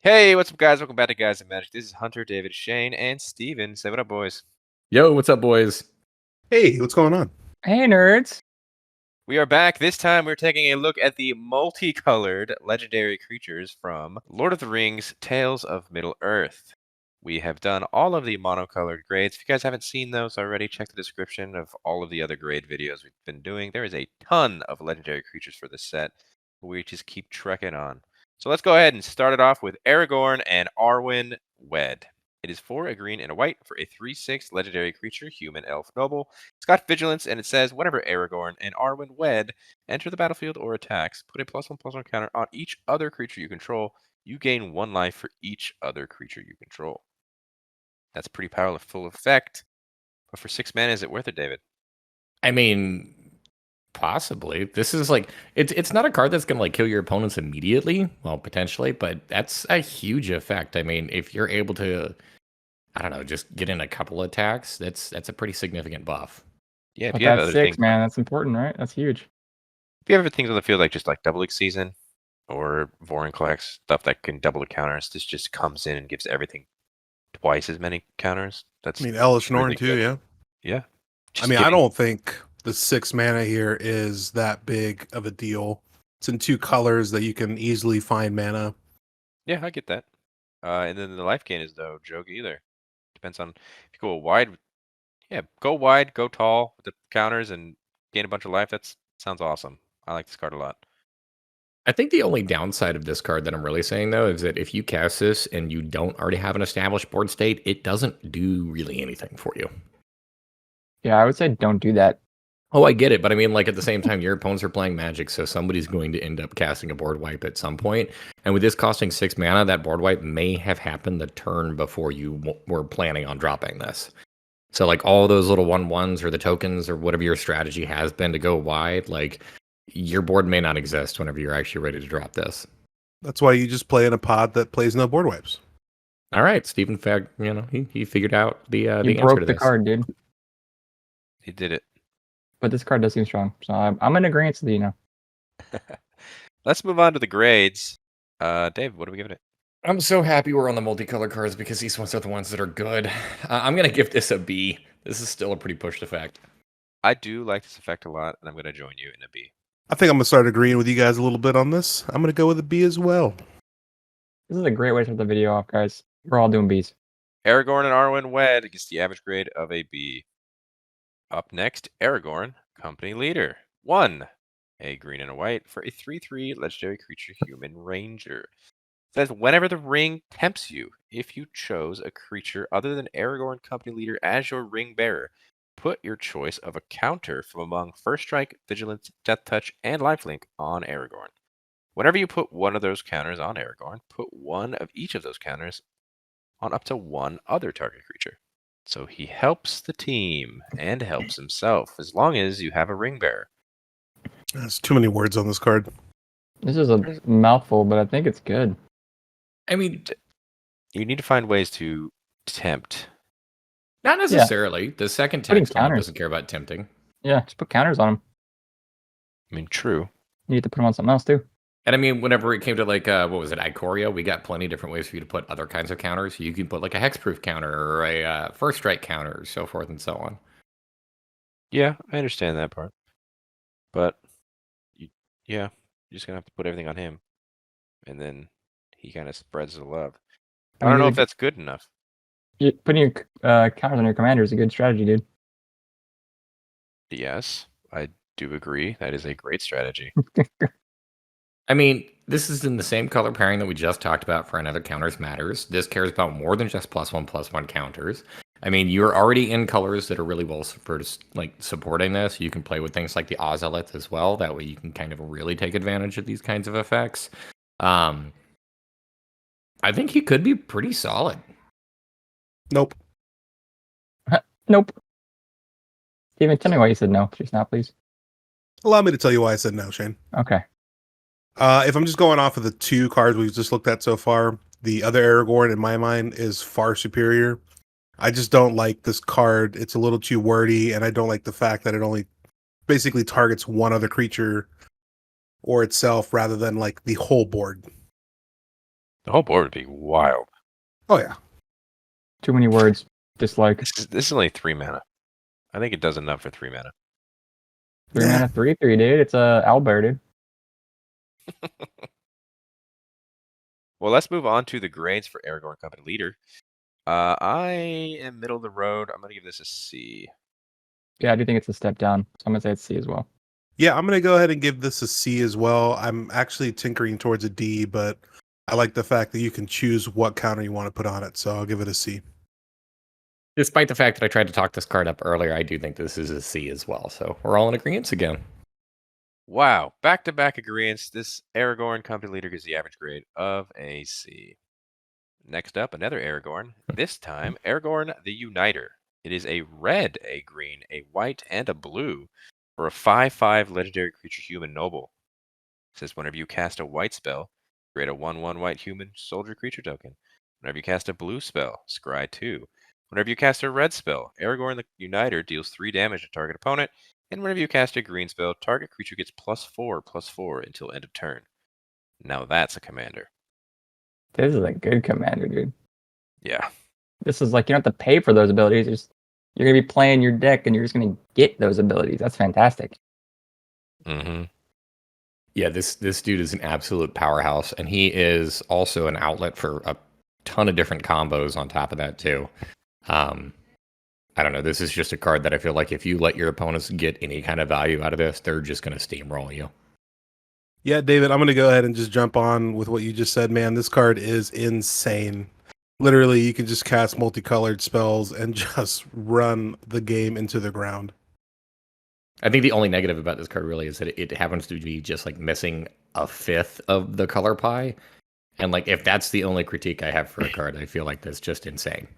Hey, what's up, guys? Welcome back to Guys and Magic. This is Hunter, David, Shane, and Steven. Say what up, boys. Yo, what's up, boys? Hey, what's going on? Hey, nerds. We are back. This time, we're taking a look at the multicolored legendary creatures from Lord of the Rings, Tales of Middle-earth. We have done all of the monocolored grades. If you guys haven't seen those already, check the description of all of the other grade videos we've been doing. There is a ton of legendary creatures for this set. We just keep trekking on. So let's go ahead and start it off with Aragorn and Arwen Wed. It is 4, a green, and a white for a 3/6 legendary creature, human, elf, noble. It's got vigilance, and it says, whenever Aragorn and Arwen wed, enter the battlefield or attacks, put a +1/+1 counter on each other creature you control. You gain 1 life for each other creature you control. That's pretty powerful effect. But for 6 mana, is it worth it, David? I mean, possibly. This is like it's not a card that's gonna like kill your opponents immediately. Well, potentially, but that's a huge effect. I mean, if you're able to, I don't know, just get in a couple attacks, that's a pretty significant buff. Yeah, if But you have that's other 6, things, man. That's important, right? That's huge. if you have things on the field like just like Double League Season or Vorinclex, stuff that can double the counters, this just comes in and gives everything twice as many counters. That's I mean, Elish Norn really too, good. yeah. Yeah. I mean, I don't think the 6 mana here is that big of a deal. It's in 2 colors that you can easily find mana. Yeah, I get that. And then the life gain is no joke either. Depends on if you go wide. Yeah, go wide, go tall with the counters and gain a bunch of life. That sounds awesome. I like this card a lot. I think the only downside of this card that I'm really saying though is that if you cast this and you don't already have an established board state, it doesn't do really anything for you. Yeah, I would say don't do that. Oh, I get it, but I mean, like at the same time, your opponents are playing Magic, so somebody's going to end up casting a board wipe at some point. And with this costing 6 mana, that board wipe may have happened the turn before you were planning on dropping this. So, like all those little 1/1s or the tokens or whatever your strategy has been to go wide, like your board may not exist whenever you're actually ready to drop this. That's why you just play in a pod that plays no board wipes. All right, Stephen Fag, he figured out the You answer to broke the this. card, dude. He did it. But this card does seem strong. So I'm in agreement with you now. Let's move on to the grades. Dave, what are we giving it? I'm so happy we're on the multicolored cards because these ones are the ones that are good. I'm going to give this a B. This is still a pretty pushed effect. I do like this effect a lot, and I'm going to join you in a B. I think I'm going to start agreeing with you guys a little bit on this. I'm going to go with a B as well. This is a great way to start the video off, guys. We're all doing Bs. Aragorn and Arwen wed gets the average grade of a B. Up next, Aragorn, Company Leader. 1, a green and a white for a 3/3 legendary creature, human ranger. Says whenever the ring tempts you, if you chose a creature other than Aragorn Company Leader as your ring bearer, put your choice of a counter from among First Strike, Vigilance, Death Touch, and Lifelink on Aragorn. Whenever you put one of those counters on Aragorn, put one of each of those counters on up to one other target creature. So he helps the team and helps himself as long as you have a ring bearer. There's too many words on this card. This is a mouthful, but I think it's good. I mean, You need to find ways to tempt. not necessarily. The second Putting text line counters. doesn't care about tempting. Yeah, just put counters on them. I mean, true. You need to put them on something else, too. And I mean, whenever it came to like, what was it, Ikoria, we got plenty of different ways for you to put other kinds of counters. You can put like a hexproof counter or a first strike counter, so forth and so on. Yeah, I understand that part. But, you're just going to have to put everything on him. And then he kind of spreads the love. I don't know if that's good enough. Putting your counters on your commander is a good strategy, dude. Yes, I do agree. That is a great strategy. I mean, this is in the same color pairing that we just talked about for Another Counters Matters. This cares about more than just +1/+1 counters. I mean, you're already in colors that are really well for like supporting this. You can play with things like the Ozolith as well. That way you can kind of really take advantage of these kinds of effects. I think he could be pretty solid. Nope. Nope. Steven, tell me why you said no. Just now, please. Allow me to tell you why I said no, Shane. Okay. If I'm just going off of the 2 cards we've just looked at so far, the other Aragorn in my mind is far superior. I just don't like this card. It's a little too wordy, and I don't like the fact that it only basically targets one other creature or itself rather than like the whole board. The whole board would be wild. Oh yeah. Too many words. Dislike. This is only 3 mana. I think it does enough for 3 mana. 3 Nah. mana, 3/3, dude. It's a owlbear, dude. Well, let's move on to the grades for Aragorn Company Leader. I am middle of the road. I'm gonna give this a C. Yeah, I do think it's a step down. So I'm gonna say it's C as well. Yeah, I'm gonna go ahead and give this a C as well. I'm actually tinkering towards a D, but I like the fact that you can choose what counter you want to put on it, so I'll give it a C. Despite the fact that I tried to talk this card up earlier, I do think this is a C as well. So we're all in agreement again. Wow, back-to-back agreements. This Aragorn Company Leader gets the average grade of a C. Next up, another Aragorn. This time, Aragorn the Uniter. It is a red, a green, a white, and a blue for a 5/5 legendary creature human noble. It says whenever you cast a white spell, create a 1/1 white human soldier creature token. Whenever you cast a blue spell, scry 2. Whenever you cast a red spell, Aragorn the Uniter deals 3 damage to target opponent. And whenever you cast a green spell, target creature gets +4/+4 until end of turn. Now that's a commander. This is a good commander, dude. Yeah. This is like you don't have to pay for those abilities. You're gonna be playing your deck and you're just gonna get those abilities. That's fantastic. Mm-hmm. Yeah, this dude is an absolute powerhouse, and he is also an outlet for a ton of different combos on top of that too. I don't know. This is just a card that I feel like if you let your opponents get any kind of value out of this, they're just going to steamroll you. Yeah, David, I'm gonna go ahead and just jump on with what you just said, man. This card is insane. Literally, you can just cast multicolored spells and just run the game into the ground. I think the only negative about this card really is that it happens to be just like missing a fifth of the color pie. And like if that's the only critique I have for a card, I feel like that's just insane.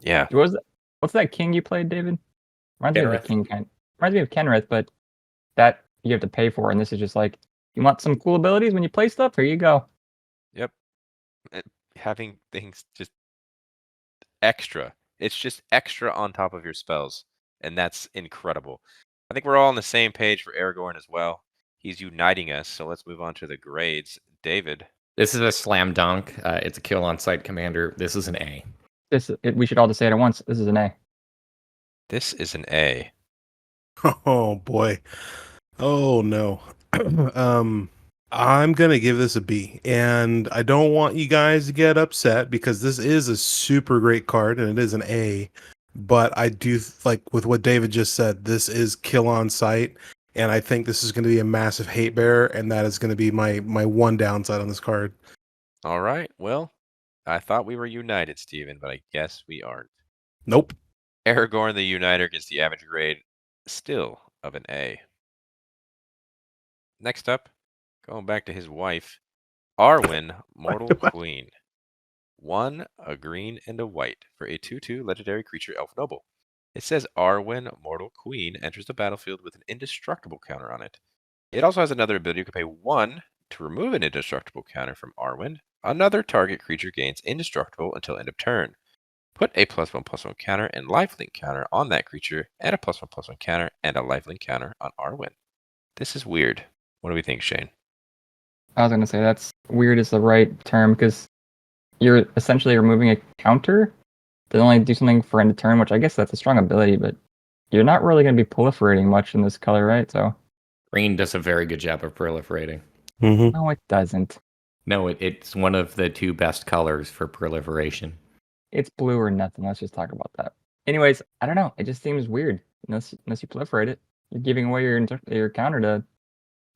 Yeah. What's that king you played, David? Reminds me of the Kenrith. king kind. Reminds me of Kenrith, but that you have to pay for, and this is just like you want some cool abilities when you play stuff. Here you go. Yep. Having things just extra. It's just extra on top of your spells. And that's incredible. I think we're all on the same page for Aragorn as well. He's uniting us. So let's move on to the grades. David. This is a slam dunk. It's a kill on sight commander. This is an A. We should all just say it at once. This is an A. This is an A. Oh boy. Oh no. I'm gonna give this a B, and I don't want you guys to get upset because this is a super great card and it is an A. But I do like with what David just said. This is kill on sight, and I think this is going to be a massive hate bearer, and that is going to be my one downside on this card. All right. Well, I thought we were united, Steven, but I guess we aren't. Nope. Aragorn the Uniter gets the average grade still of an A. Next up, going back to his wife, Arwen, Mortal Queen. 1, a green, and a white for a 2/2 legendary creature elf noble. It says Arwen, Mortal Queen enters the battlefield with an indestructible counter on it. It also has another ability. You can pay 1 to remove an indestructible counter from Arwen. Another target creature gains indestructible until end of turn. Put a +1/+1 counter and lifelink counter on that creature, and a +1/+1 counter and a lifelink counter on Arwen. This is weird. What do we think, Shane? I was gonna say that's weird is the right term because you're essentially removing a counter to only do something for end of turn, which I guess that's a strong ability, but you're not really gonna be proliferating much in this color, right? So Green does a very good job of proliferating. Mm-hmm. no, it doesn't. No, it's one of the 2 best colors for proliferation. It's blue or nothing. Let's just talk about that. Anyways, I don't know. It just seems weird unless you proliferate it. You're giving away your counter to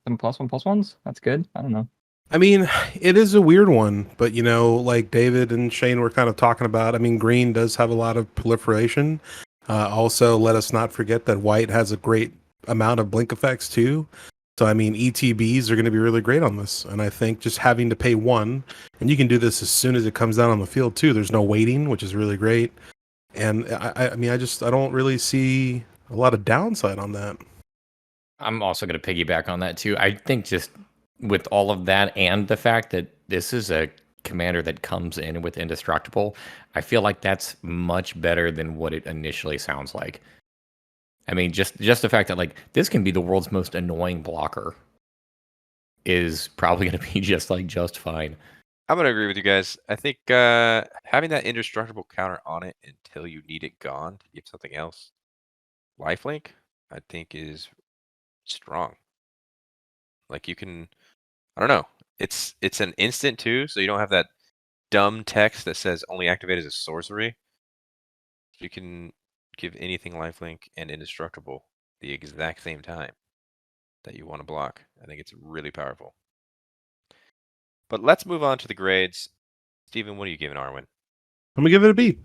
some +1/+1s. That's good. I don't know. I mean, it is a weird one, but you know, like David and Shane were kind of talking about, I mean, green does have a lot of proliferation. Also, let us not forget that white has a great amount of blink effects too. So, I mean, ETBs are going to be really great on this. And I think just having to pay 1, and you can do this as soon as it comes down on the field too. There's no waiting, which is really great. And I mean, I don't really see a lot of downside on that. I'm also going to piggyback on that too. I think just with all of that and the fact that this is a commander that comes in with indestructible, I feel like that's much better than what it initially sounds like. I mean, just the fact that like this can be the world's most annoying blocker is probably going to be just fine. I'm gonna agree with you guys. I think having that indestructible counter on it until you need it gone to give something else, lifelink, I think is strong. Like you can, I don't know. It's an instant too, so you don't have that dumb text that says only activate as a sorcery. You can give anything lifelink and indestructible the exact same time that you want to block. I think it's really powerful. But let's move on to the grades. Steven, what are you giving Arwen? I'm gonna give it a B.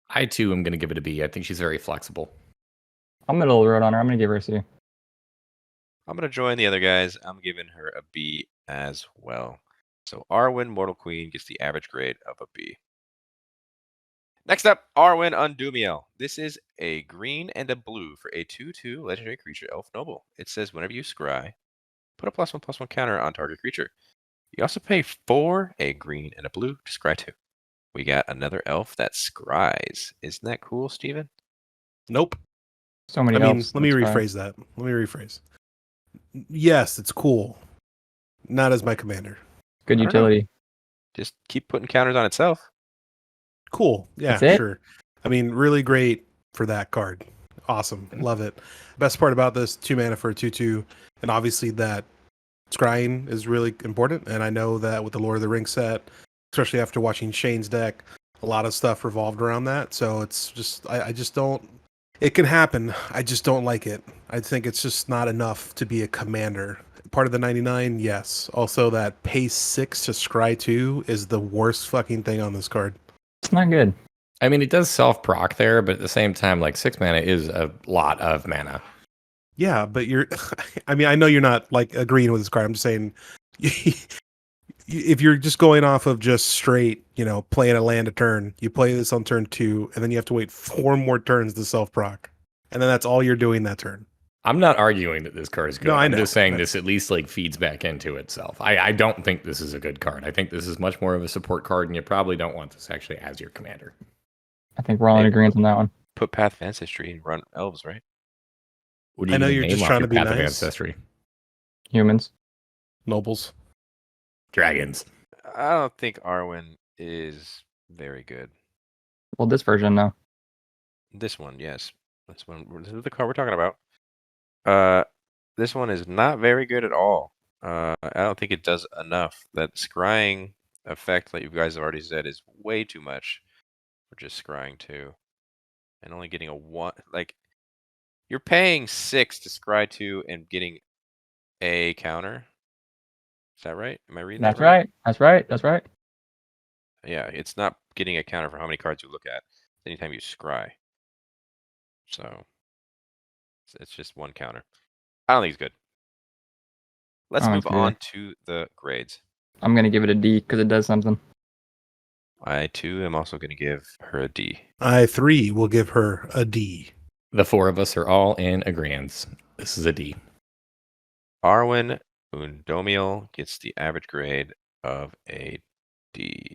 I too am going to give it a B. I think she's very flexible. I'm middle of the road on her. I'm gonna give her a C. I'm gonna join the other guys. I'm giving her a B as well. So Arwen, Mortal Queen, gets the average grade of a B. Next up, Arwen Undomiel. This is a green and a blue for a 2/2 legendary creature, Elf Noble. It says whenever you scry, put a +1/+1 counter on target creature. You also pay 4, a green and a blue, to scry 2. We got another elf that scries. Isn't that cool, Steven? Nope. So many I mean, elves. let me that's fine. rephrase that. Let me rephrase. Yes, it's cool. Not as my commander. Good I don't know. utility. Just keep putting counters on itself. Cool. Yeah, That's it? sure. I mean, really great for that card. Awesome. Love it. Best part about this, 2 mana for a 2/2, and obviously that scrying is really important. And I know that with the Lord of the Rings set, especially after watching Shane's deck, a lot of stuff revolved around that. So it's just, I just don't. It can happen. I just don't like it. I think it's just not enough to be a commander. Part of the 99, yes. Also, that pay 6 to scry 2 is the worst fucking thing on this card. It's not good. I mean, it does self-proc there, but at the same time, like 6 mana is a lot of mana. Yeah, but you're. I mean, I know you're not like agreeing with this card. I'm just saying, if you're just going off of just straight, playing a land a turn, you play this on turn 2, and then you have to wait 4 more turns to self proc, and then that's all you're doing that turn. I'm not arguing that this card is good. No, I I'm know. just saying this at least like feeds back into itself. I don't think this is a good card. I think this is much more of a support card, and you probably don't want this actually as your commander. I think we're all in Hey. agreement on that one. Put Path of Ancestry and run elves, right? What do I know even you're name just off trying your to be Path of nice. Ancestry? Humans. Nobles. Dragons. I don't think Arwen is very good. Well, this version, though. This one, yes. This is the card we're talking about. This one is not very good at all. I don't think it does enough. That scrying effect that you guys have already said is way too much for just scrying 2. And only getting a 1. Like, you're paying 6 to scry 2 and getting a counter. Is that right? Am I reading That's that right? right. That's right. That's right. Yeah, it's not getting a counter for how many cards you look at anytime you scry. So it's just 1 counter. I don't think it's good. Let's I don't move think so either. on to the grades. I'm going to give it a D because it does something. I too am also going to give her a D. I 3 will give her a D. The 4 of us are all in agreement. This is a D. Arwen Undomiel gets the average grade of a D.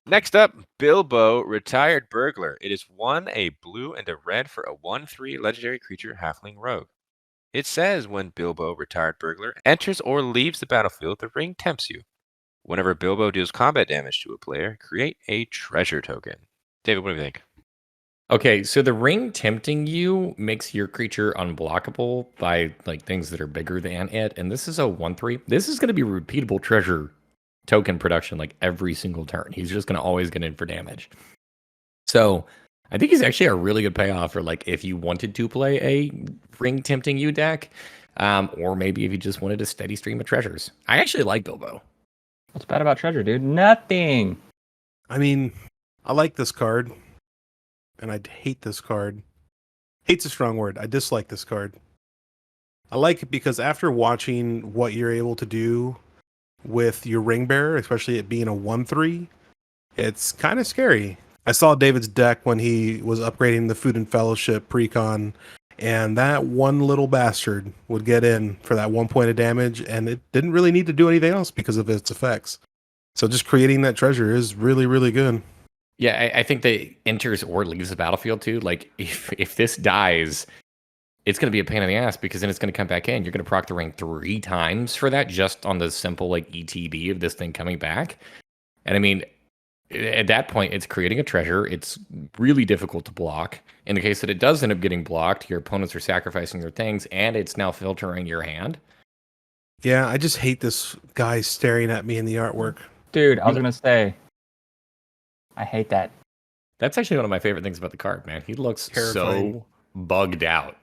Next up, Bilbo, Retired Burglar. It is 1, a blue and a red for a 1/3 legendary creature halfling rogue. It says when Bilbo, Retired Burglar, enters or leaves the battlefield, the ring tempts you. Whenever Bilbo deals combat damage to a player, create a treasure token. David, what do you think? Okay, so the ring tempting you makes your creature unblockable by like things that are bigger than it, and this is a 1/3. This is going to be repeatable treasure token production like every single turn. He's just going to always get in for damage. So I think he's actually a really good payoff for like if you wanted to play a ring tempting you deck, or maybe if you just wanted a steady stream of treasures. I actually like Bilbo. What's bad about treasure, dude? Nothing. I mean, I like this card, and I hate this card. Hate's a strong word. I dislike this card. I like it because after watching what you're able to do with your ring bearer, especially it being a 1/3, it's kind of scary. I saw David's deck when he was upgrading the Food and Fellowship precon, and that one little bastard would get in for that 1 point of damage, and it didn't really need to do anything else because of its effects. So just creating that treasure is really, really good. Yeah, I think that enters or leaves the battlefield too. Like if this dies, it's going to be a pain in the ass because then it's going to come back in. You're going to proc the ring 3 times for that just on the simple like ETB of this thing coming back. And I mean, at that point, it's creating a treasure. It's really difficult to block. In the case that it does end up getting blocked, your opponents are sacrificing their things, and it's now filtering your hand. Yeah, I just hate this guy staring at me in the artwork. Dude, I was gonna say, I hate that. That's actually one of my favorite things about the card, man. He looks Terrifying. so bugged out.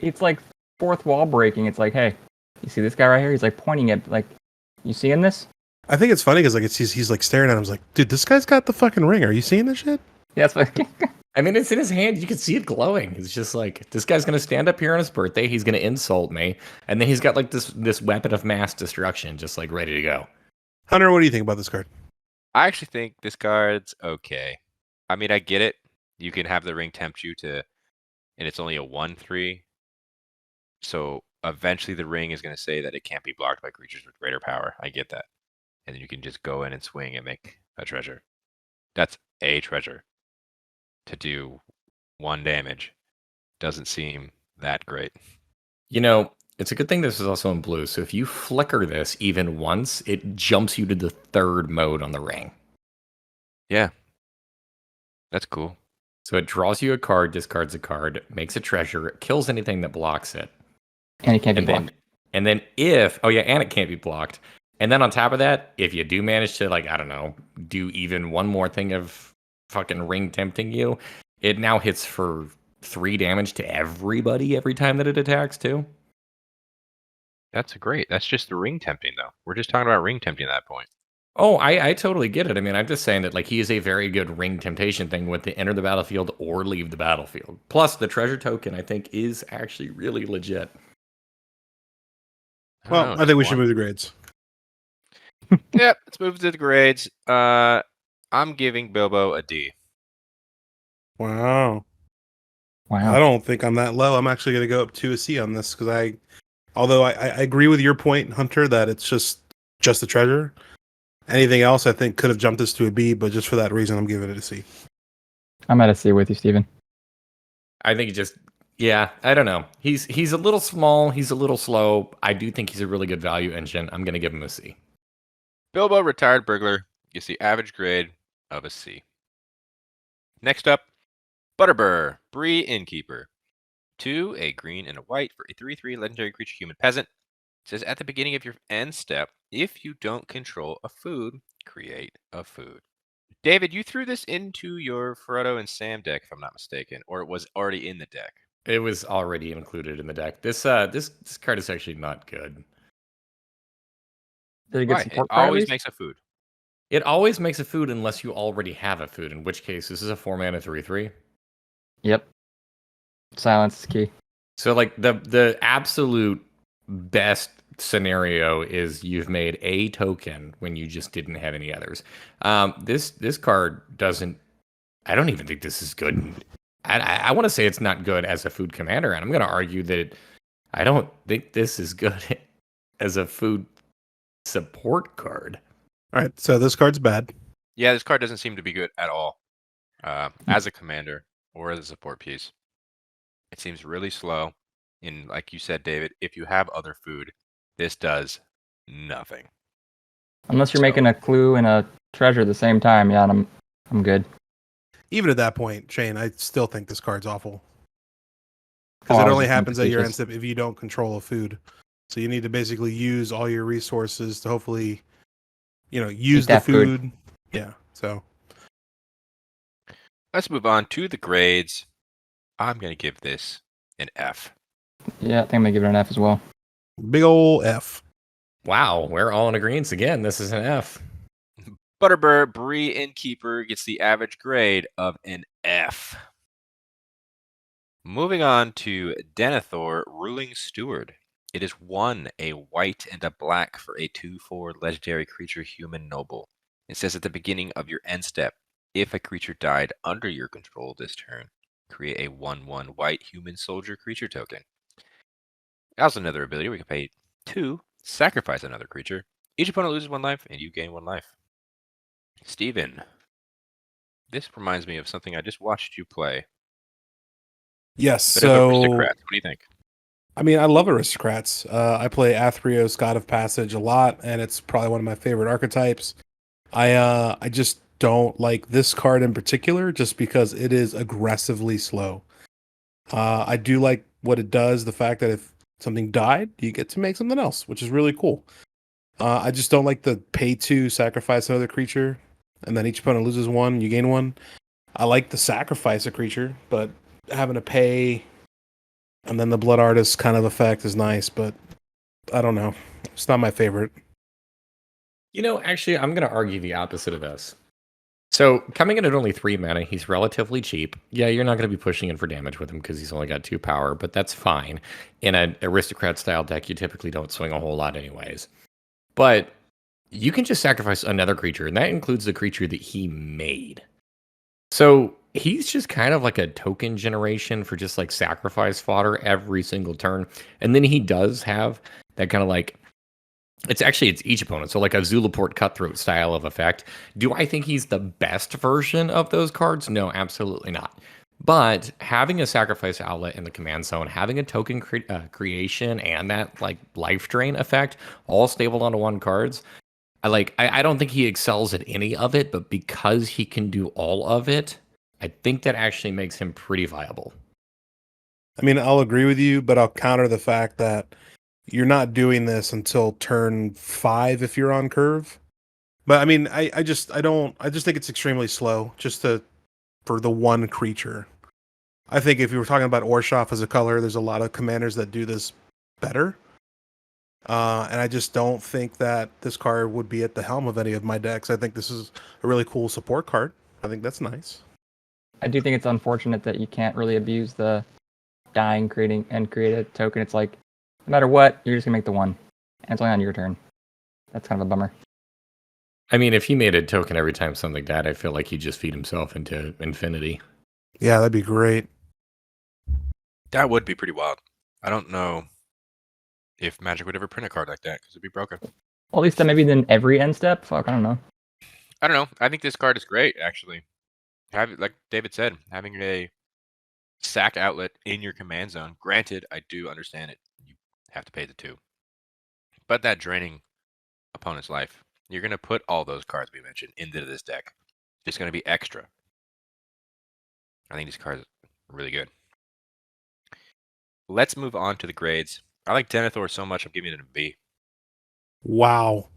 It's like fourth wall breaking. It's like, hey, you see this guy right here? He's like pointing at, like, you seeing this? I think it's funny because like he's like staring at him. I was like, dude, this guy's got the fucking ring. Are you seeing this shit? Yeah, that's what. I mean, it's in his hand. You can see it glowing. It's just like, this guy's going to stand up here on his birthday. He's going to insult me. And then he's got like this weapon of mass destruction just like ready to go. Hunter, what do you think about this card? I actually think this card's okay. I mean, I get it. You can have the ring tempt you to, and it's only a 1/3. So eventually the ring is going to say that it can't be blocked by creatures with greater power. I get that. And then you can just go in and swing and make a treasure. That's a treasure. To do 1 damage doesn't seem that great. You know, it's a good thing this is also in blue. So if you flicker this even once, it jumps you to the 3rd mode on the ring. Yeah. That's cool. So it draws you a card, discards a card, makes a treasure, kills anything that blocks it. And it can't be And blocked. then, and then and it can't be blocked. And then on top of that, if you do manage to, like, I don't know, do even one more thing of fucking ring tempting you, it now hits for 3 damage to everybody every time that it attacks, too. That's great. That's just the ring tempting, though. We're just talking about ring tempting at that point. Oh, I totally get it. I mean, I'm just saying that, like, he is a very good ring temptation thing with the enter the battlefield or leave the battlefield. Plus, the treasure token, I think, is actually really legit. Well, I think we should move the grades. Yep, let's move to the grades. I'm giving Bilbo a D. Wow. Wow. I don't think I'm that low. I'm actually going to go up to a C on this because although I agree with your point, Hunter, that it's just a treasure. Anything else I think could have jumped this to a B, but just for that reason, I'm giving it a C. I'm at a C with you, Steven. I think I don't know. He's a little small. He's a little slow. I do think he's a really good value engine. I'm going to give him a C. Bilbo, retired burglar, gets the average grade of a C. Next up, Butterbur, Bree, Innkeeper. 2, a green and a white for a 3/3 legendary creature human peasant. It says at the beginning of your end step, if you don't control a food, create a food. David, you threw this into your Frodo and Sam deck, if I'm not mistaken, or it was already in the deck. It was already included in the deck. This card is actually not good. Did it Why? get support It always priorities? makes a food. It always makes a food unless you already have a food, in which case this is a 4-mana 3/3. Yep. Silence is key. So like the absolute best scenario is you've made a token when you just didn't have any others. This card doesn't. I don't even think this is good. I want to say it's not good as a food commander, and I'm going to argue that I don't think this is good as a food support card. All right, so this card's bad. Yeah, this card doesn't seem to be good at all as a commander or as a support piece. It seems really slow. And like you said, David, if you have other food, this does nothing. Unless you're making a clue and a treasure at the same time, yeah, I'm good. Even at that point, Shane, I still think this card's awful. Because Oh, I it was only just being happens at your end facetious. step if you don't control a food. So you need to basically use all your resources to hopefully, use Eat the that food. food. Yeah, so. Let's move on to the grades. I'm going to give this an F. Yeah, I think I'm gonna give it an F as well. Big ol' F. Wow, we're all in agreement again. This is an F. Butterbur, Bree, Innkeeper gets the average grade of an F. Moving on to Denethor, Ruling Steward. It is 1, a white and a black for a 2/4 legendary creature human noble. It says at the beginning of your end step, if a creature died under your control this turn, create a 1/1 white human soldier creature token. Also another ability where you can pay 2, sacrifice another creature. Each opponent loses 1 life and you gain 1 life. Steven, this reminds me of something I just watched you play. Yes, Bit of so Aristocrats. What do you think? I mean, I love aristocrats. I play Athreos, God of Passage, a lot, and it's probably one of my favorite archetypes. I just don't like this card in particular, just because it is aggressively slow. I do like what it does, the fact that if something died, you get to make something else, which is really cool. I just don't like the pay to sacrifice another creature, and then each opponent loses one, you gain one. I like the sacrifice a creature, but having to pay and then the Blood Artist kind of effect is nice, but I don't know. It's not my favorite. Actually, I'm going to argue the opposite of this. So, coming in at only 3 mana, he's relatively cheap. Yeah, you're not going to be pushing in for damage with him because he's only got 2 power, but that's fine. In an aristocrat-style deck, you typically don't swing a whole lot anyways. But you can just sacrifice another creature, and that includes the creature that he made. So, he's just kind of like a token generation for just like sacrifice fodder every single turn. And then he does have that kind of like it's each opponent. So like a Zulaport Cutthroat style of effect. Do I think he's the best version of those cards? No, absolutely not. But having a sacrifice outlet in the command zone, having a token creation and that like life drain effect, all stapled onto one cards. I don't think he excels at any of it, but because he can do all of it, I think that actually makes him pretty viable. I mean, I'll agree with you, but I'll counter the fact that you're not doing this until turn 5 if you're on curve. But I mean, I just think it's extremely slow for the one creature. I think if you were talking about Orshoff as a color, there's a lot of commanders that do this better. And I just don't think that this card would be at the helm of any of my decks. I think this is a really cool support card. I think that's nice. I do think it's unfortunate that you can't really abuse the dying, create a token. It's like, no matter what, you're just going to make the one. And it's only on your turn. That's kind of a bummer. I mean, if he made a token every time something died, I feel like he'd just feed himself into infinity. Yeah, that'd be great. That would be pretty wild. I don't know if Magic would ever print a card like that because it'd be broken. Well, at least maybe then every end step? Fuck, I don't know. I don't know. I think this card is great, actually. Like David said, having a sack outlet in your command zone. Granted, I do understand it. You have to pay the 2. But that draining opponent's life, you're going to put all those cards we mentioned into this deck. It's going to be extra. I think these cards are really good. Let's move on to the grades. I like Denethor so much, I'm giving it a B. Wow.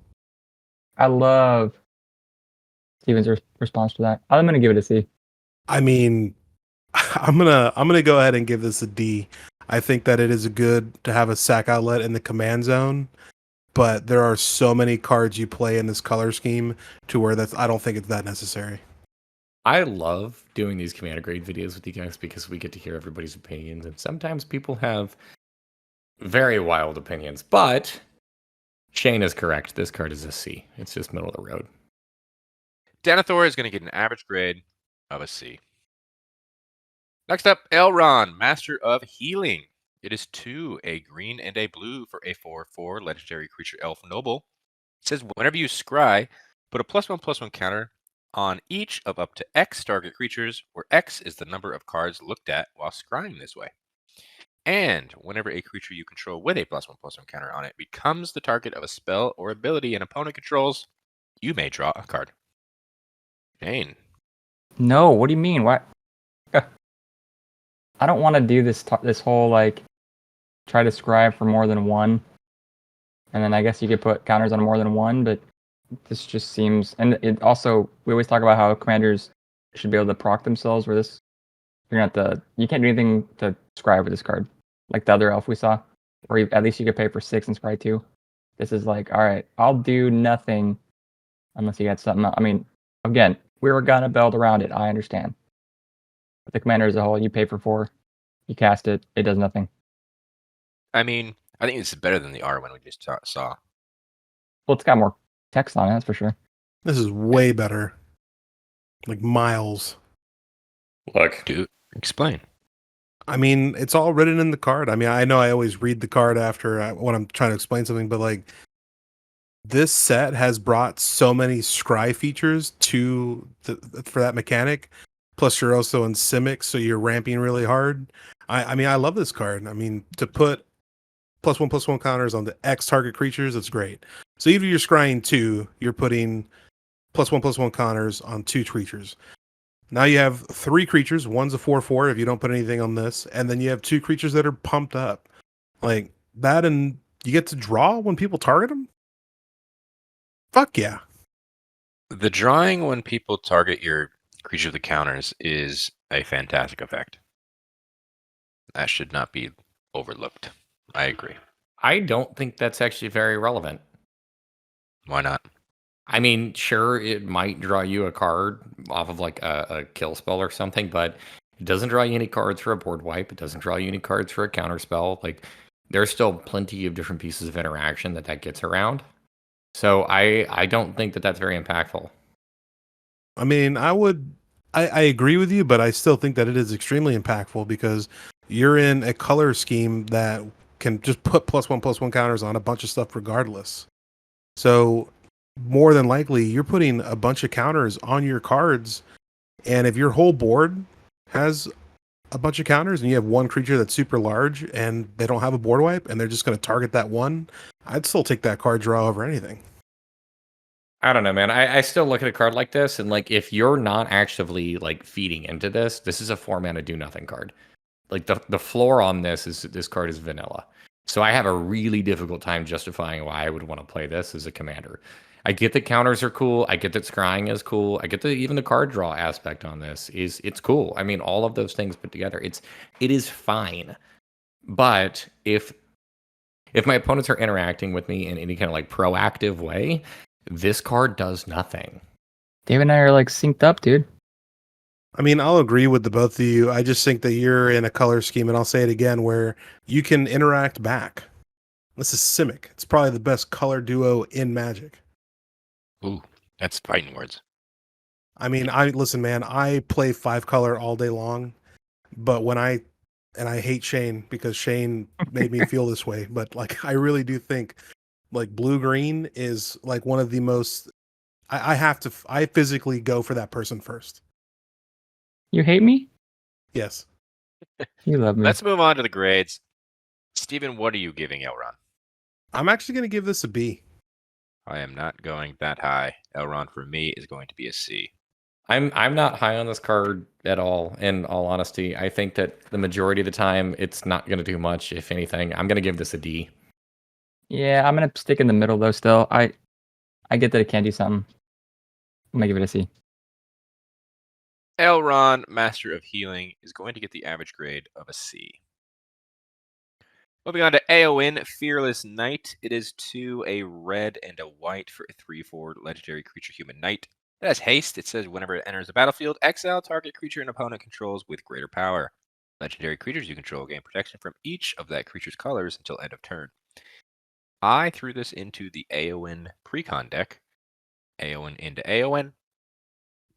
I love Steven's response to that. I'm going to give it a C. I mean, I'm gonna go ahead and give this a D. I think that it is good to have a sack outlet in the command zone, but there are so many cards you play in this color scheme to where I don't think it's that necessary. I love doing these commander grade videos with you guys because we get to hear everybody's opinions, and sometimes people have very wild opinions. But Shane is correct. This card is a C. It's just middle of the road. Denethor is going to get an average grade of a C. Next up, Elrond, Master of Healing. It is 2, a green and a blue for a 4/4 legendary creature elf noble. It says whenever you scry, put a +1/+1 counter on each of up to X target creatures, where X is the number of cards looked at while scrying this way. And whenever a creature you control with a +1/+1 counter on it becomes the target of a spell or ability an opponent controls, you may draw a card. Jane. No, what do you mean? What? I don't want to do this whole like try to scry for more than one, and then I guess you could put counters on more than one, but this just seems. And it also, we always talk about how commanders should be able to proc themselves. Where this, you can't do anything to scry with this card, like the other elf we saw, or at least you could pay for 6 and scry 2. This is like, all right, I'll do nothing unless you got something else. I mean, again, we were gonna build around it. I understand. But the commander as a whole, you pay for 4, you cast it, it does nothing. I mean, I think this is better than the Arwen we just saw. Well, it's got more text on it, that's for sure. This is way better. Like miles. Look, Dude, explain. I mean, it's all written in the card. I mean, I know I always read the card after when I'm trying to explain something, but like this set has brought so many scry features for that mechanic. Plus, you're also in Simic, so you're ramping really hard. I mean, I love this card. I mean, to put +1/+1 counters on the X target creatures, that's great. So even if you're scrying 2, you're putting +1/+1 counters on 2 creatures. Now you have 3 creatures. One's a 4/4 if you don't put anything on this, and then you have 2 creatures that are pumped up. Like that, and you get to draw when people target them. Fuck yeah! The drawing when people target your creature with the counters is a fantastic effect. That should not be overlooked. I agree. I don't think that's actually very relevant. Why not? I mean, sure, it might draw you a card off of like a kill spell or something, but it doesn't draw you any cards for a board wipe. It doesn't draw you any cards for a counter spell. Like, there's still plenty of different pieces of interaction that gets around. So I don't think that that's very impactful. I mean, I agree with you, but I still think that it is extremely impactful because you're in a color scheme that can just put +1/+1 counters on a bunch of stuff regardless. So more than likely, you're putting a bunch of counters on your cards, and if your whole board has a bunch of counters and you have one creature that's super large and they don't have a board wipe and they're just going to target that one, I'd still take that card draw over anything. I don't know, man. I still look at a card like this, and like if you're not actively like feeding into this, this is a 4-mana do nothing card. Like the floor on this card is vanilla. So I have a really difficult time justifying why I would want to play this as a commander. I get that counters are cool. I get that scrying is cool. I get that even the card draw aspect on this it's cool. I mean, all of those things put together, it is fine. But if my opponents are interacting with me in any kind of like proactive way, this card does nothing. Dave and I are like synced up, dude. I mean, I'll agree with the both of you. I just think that you're in a color scheme, and I'll say it again, where you can interact back. This is Simic. It's probably the best color duo in Magic. Ooh, that's fighting words. I mean, listen, man, I play 5 color all day long, but I hate Shane because Shane made me feel this way, but like I really do think like blue green is like one of the most I physically go for that person first. You hate me? Yes. You love me. Let's move on to the grades. Steven, what are you giving Elrond? I'm actually going to give this a B. I am not going that high. Elrond for me is going to be a C. I'm not high on this card at all, in all honesty. I think that the majority of the time it's not going to do much, if anything. I'm going to give this a D. Yeah, I'm gonna stick in the middle though. Still, I get that it can do something. I'm gonna give it a C. Elrond, Master of Healing, is going to get the average grade of a C. Moving on to Eowyn, Fearless Knight. It is 2, a red and a white for a 3/4 legendary creature human knight. It has haste. It says whenever it enters the battlefield, exile target creature an opponent controls with greater power. Legendary creatures you control gain protection from each of that creature's colors until end of turn. I threw this into the Eowyn precon deck. Eowyn into Eowyn.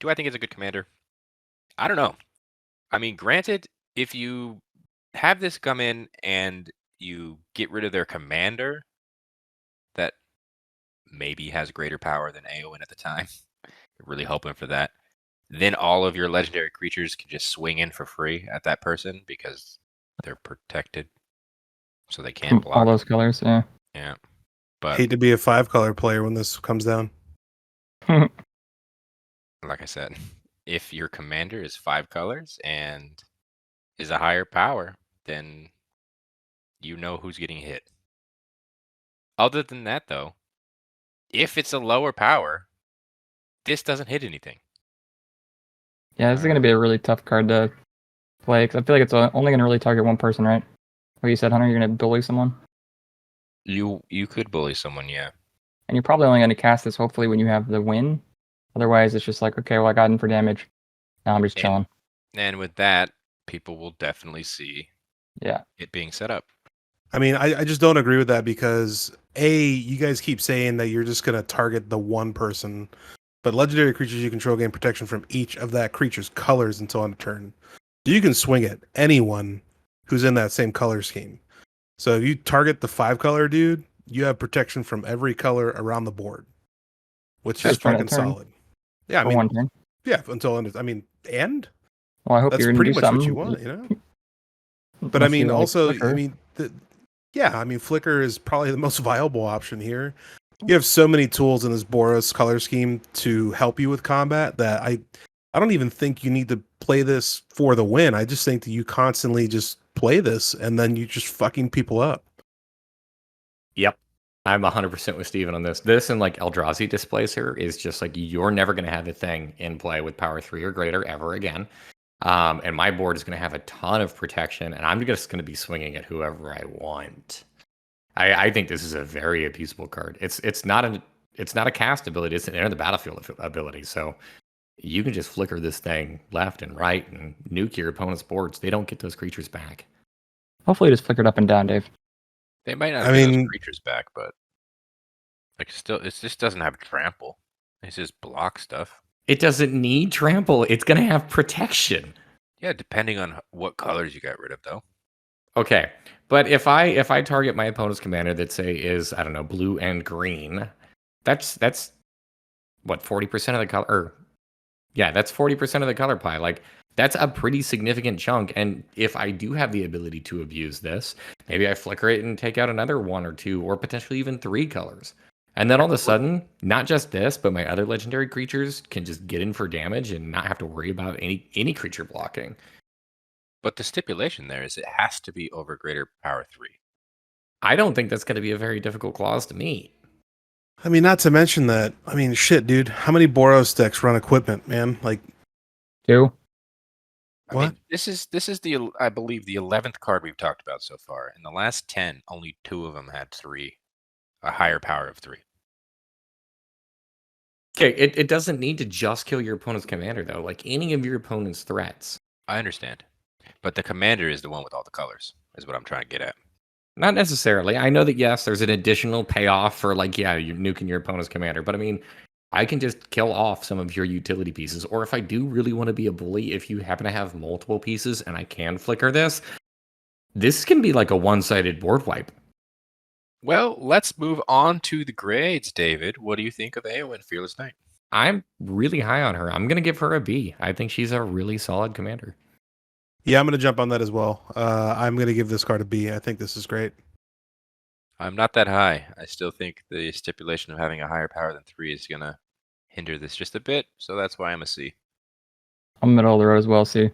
Do I think it's a good commander? I don't know. I mean, granted, if you have this come in and you get rid of their commander that maybe has greater power than Eowyn at the time, you're really hoping for that, then all of your legendary creatures can just swing in for free at that person because they're protected, so they can't block. All those colors, yeah. Yeah, but Hate to be a 5 color player when this comes down. like I said, if your commander is 5 colors and is a higher power, then you know who's getting hit. Other than that, though, if it's a lower power, this doesn't hit anything. Yeah, this is gonna be a really tough card to play because I feel like it's only gonna really target one person, right? What you said, Hunter, you're gonna bully someone, You could bully someone, yeah. and you're probably only gonna cast this hopefully when you have the win. Otherwise, it's just like, okay, well, I got in for damage. Now I'm just chilling. And with that, people will definitely see it being set up. I mean, I just don't agree with that because you guys keep saying that you're just going to target the one person, but legendary creatures you control gain protection from each of that creature's colors until end of turn. You can swing at anyone who's in that same color scheme. So if you target the 5 color dude, you have protection from every color around the board, which is fucking solid. Yeah, I mean, one turn. Yeah, until end. I mean, end. Well, I hope That's you're pretty gonna much do what something. you want, you know. But I mean, also, I mean, Yeah, I mean, Flicker is probably the most viable option here. You have so many tools in this Boros color scheme to help you with combat that I don't even think you need to play this for the win. I just think that you constantly just play this and then you just fucking people up. Yep. I'm 100% with Steven on this. This and like Eldrazi Displacer is just like you're never going to have a thing in play with power 3 or greater ever again. And my board is going to have a ton of protection, and I'm just going to be swinging at whoever I want. I think this is a very abusable card. It's not a cast ability. It's an enter the battlefield ability. So you can just flicker this thing left and right and nuke your opponent's boards. They don't get those creatures back. Hopefully, just flickered up and down, Dave. They might not I get mean- those creatures back, but like still, it just doesn't have trample. It's just block stuff. It doesn't need trample. It's going to have protection. Yeah, depending on what colors you got rid of, though. Okay, but if I target my opponent's commander that say is, I don't know, blue and green, that's what, 40% of the color, or yeah, that's 40% of the color pie. Like that's a pretty significant chunk. And if I do have the ability to abuse this, maybe I flicker it and take out another 1 or 2 or potentially even 3 colors. And then all of a sudden, not just this, but my other legendary creatures can just get in for damage and not have to worry about any creature blocking. But the stipulation there is it has to be over greater power 3. I don't think that's going to be a very difficult clause to meet. I mean, not to mention that. I mean, shit, dude. How many Boros decks run equipment, man? Like, 2. I What? mean, this is the I believe the 11th card we've talked about so far. In the last 10, only 2 of them had 3, a higher power of 3. Okay, it doesn't need to just kill your opponent's commander, though. Like any of your opponent's threats. I understand, but the commander is the one with all the colors. Is what I'm trying to get at. Not necessarily. I know that, yes, there's an additional payoff for, like, yeah, you're nuking your opponent's commander. But, I mean, I can just kill off some of your utility pieces. Or if I do really want to be a bully, if you happen to have multiple pieces and I can flicker this can be like a one-sided board wipe. Well, let's move on to the grades, David. What do you think of Eowyn, Fearless Knight? I'm really high on her. I'm going to give her a B. I think she's a really solid commander. yeah, I'm going to jump on that as well. I'm going to give this card a B. I think this is great. I'm not that high. I still think the stipulation of having a higher power than 3 is going to hinder this just a bit, so that's why I'm a C. I'm middle of the road as well, C.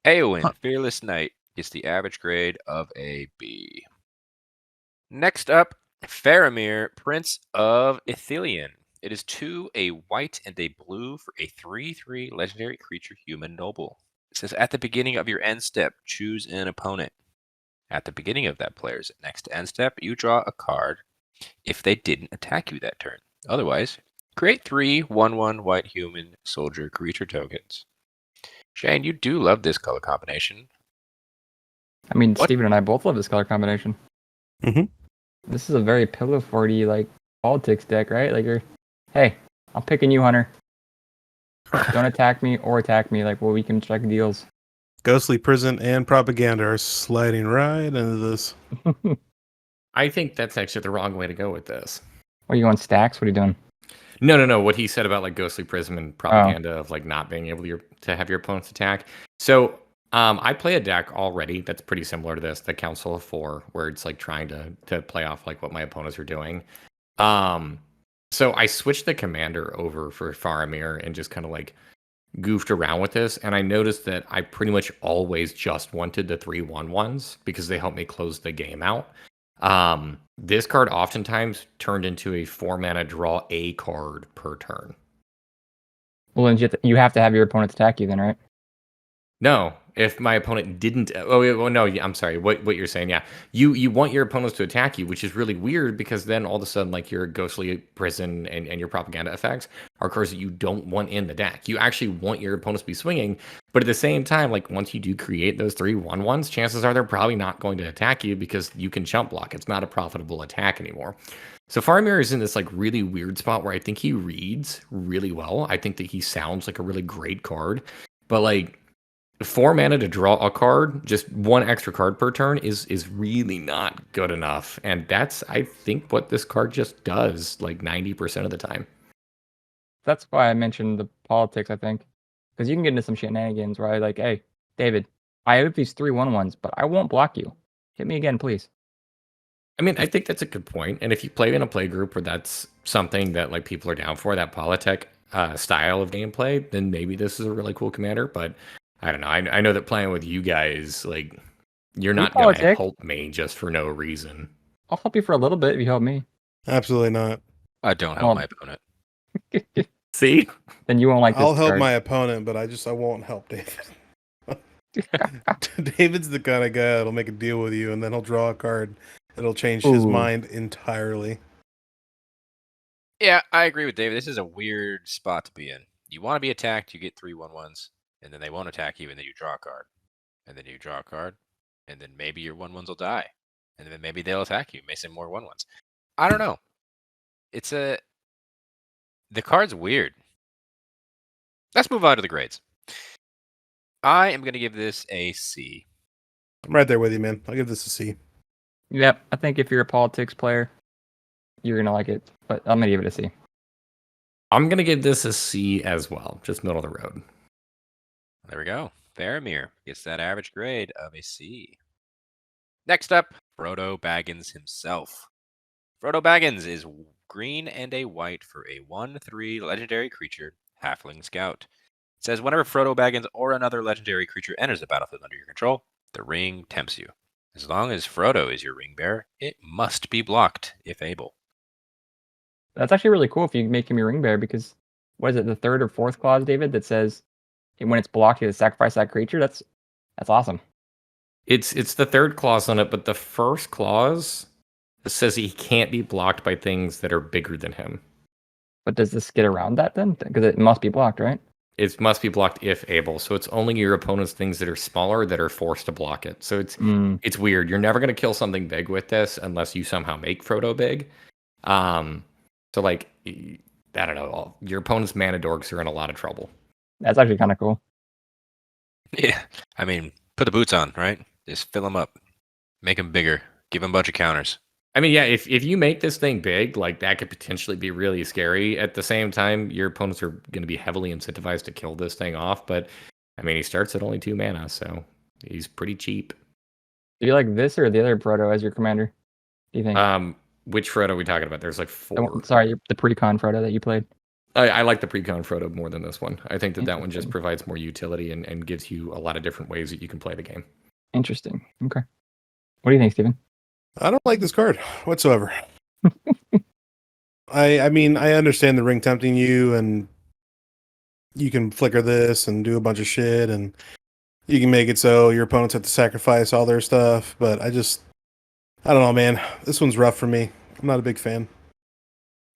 Eowyn, Fearless Knight gets the average grade of a B. Next up, Faramir, Prince of Ithilien. It is 2, a white and a blue for a 3/3 legendary creature human noble. It says at the beginning of your end step, choose an opponent. At the beginning of that player's next end step, you draw a card if they didn't attack you that turn. Otherwise, create 3 1/1 white human soldier creature tokens. Shane, you do love this color combination. I mean, What? Steven and I both love this color combination. Mhm. This is a very pillow forty like politics deck, right? Like hey, I'm picking you, Hunter. Don't attack me or attack me. Like, well, we can strike deals. Ghostly Prison and Propaganda are sliding right into this. I think that's actually the wrong way to go with this. What are you on stacks? What are you doing? No. What he said about like Ghostly Prism and propaganda of like not being able to have your opponent's attack. So I play a deck already that's pretty similar to this, the Council of 4, where it's like trying to play off like what my opponents are doing. So I switched the commander over for Faramir and just kind of like goofed around with this, and I noticed that I pretty much always just wanted the 3/1/1s because they help me close the game out. This card oftentimes turned into a 4-mana draw a card per turn. Well, then you have to have your opponents attack you, then, right? No, if my opponent didn't. Oh no, I'm sorry. What you're saying? Yeah, you want your opponents to attack you, which is really weird because then all of a sudden, like your Ghostly Prison and your propaganda effects are cards that you don't want in the deck. You actually want your opponents to be swinging, but at the same time, like once you do create those 3/1/1s, chances are they're probably not going to attack you because you can chump block. It's not a profitable attack anymore. So Faramir is in this like really weird spot where I think he reads really well. I think that he sounds like a really great card, but like 4 mana to draw a card, just 1 extra card per turn is really not good enough. And that's, I think, what this card just does like 90% of the time. That's why I mentioned the politics, I think. Because you can get into some shenanigans where I like, hey, David, I have these 3/1/1s, but I won't block you. Hit me again, please. I mean, I think that's a good point. And if you play in a play group where that's something that like people are down for, that Politic style of gameplay, then maybe this is a really cool commander. But I don't know. I know that playing with you guys, like, you're not going to Politic. help me just for no reason. I'll help you for a little bit if you help me. Absolutely not. I don't help my opponent. See? Then you won't like this I'll help card. my opponent, but I won't help David. David's the kind of guy that'll make a deal with you, and then he'll draw a card. It'll change his Ooh. mind entirely. Yeah, I agree with David. This is a weird spot to be in. You want to be attacked, you get 3/1/1s, and then they won't attack you, and then you draw a card. And then you draw a card, and then maybe your 1/1s will die. And then maybe they'll attack you, make some more 1/1s. I don't know. The card's weird. Let's move on to the grades. I am going to give this a C. I'm right there with you, man. I'll give this a C. Yep, I think if you're a politics player, you're gonna like it. But I'm gonna give it a C. I'm going to give this a C as well, just middle of the road. There we go. Faramir gets that average grade of a C. Next up, Frodo Baggins himself. Frodo Baggins is green and a white for a 1/3 legendary creature, Halfling Scout. It says whenever Frodo Baggins or another legendary creature enters the battlefield under your control, the ring tempts you. As long as Frodo is your ring bearer, it must be blocked if able. That's actually really cool if you make him your ring bearer, because what is it, the third or fourth clause, David, that says when it's blocked, you have to sacrifice that creature? That's awesome. It's the third clause on it, but the first clause says he can't be blocked by things that are bigger than him. But does this get around that then? Because it must be blocked, right? It must be blocked if able. So it's only your opponent's things that are smaller that are forced to block it. So it's weird. You're never going to kill something big with this unless you somehow make Frodo big. So like, I don't know. Your opponent's mana dorks are in a lot of trouble. That's actually kind of cool. Yeah, I mean, put the boots on, right? Just fill them up, make them bigger, give them a bunch of counters. I mean, yeah, if you make this thing big, like that could potentially be really scary. At the same time, your opponents are going to be heavily incentivized to kill this thing off. But I mean, he starts at only 2 mana, so he's pretty cheap. Do you like this or the other Frodo as your commander? Do you think? Which Frodo are we talking about? There's like 4. Sorry, the pre-con Frodo that you played. I like the pre-con Frodo more than this one. I think that one just provides more utility and gives you a lot of different ways that you can play the game. Interesting. Okay. What do you think, Steven? I don't like this card whatsoever. I mean, I understand the ring tempting you, and you can flicker this and do a bunch of shit, and you can make it so your opponents have to sacrifice all their stuff, but I don't know, man. This one's rough for me. I'm not a big fan.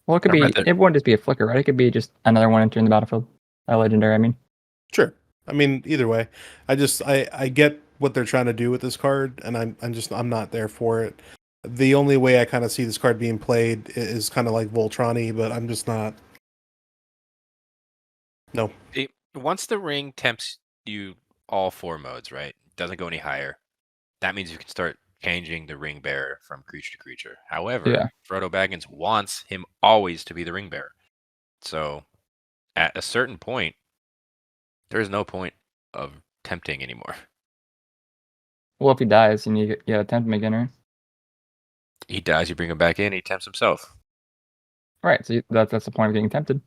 Well, it could be. It wouldn't just be a flicker, right? It could be just another one entering the battlefield. A legendary, I mean. Sure. I mean, either way. I get what they're trying to do with this card, and I'm not there for it. The only way I kind of see this card being played is kind of like Voltron-y, but I'm just not. No. Once the ring tempts you all 4 modes, right? Doesn't go any higher. That means you can start changing the ring bearer from creature to creature. However, Frodo Baggins wants him always to be the ring bearer. So at a certain point, there's no point of tempting anymore. Well, if he dies and you tempt him again, right? He dies, you bring him back in, he tempts himself. Right, so that's the point of getting tempted.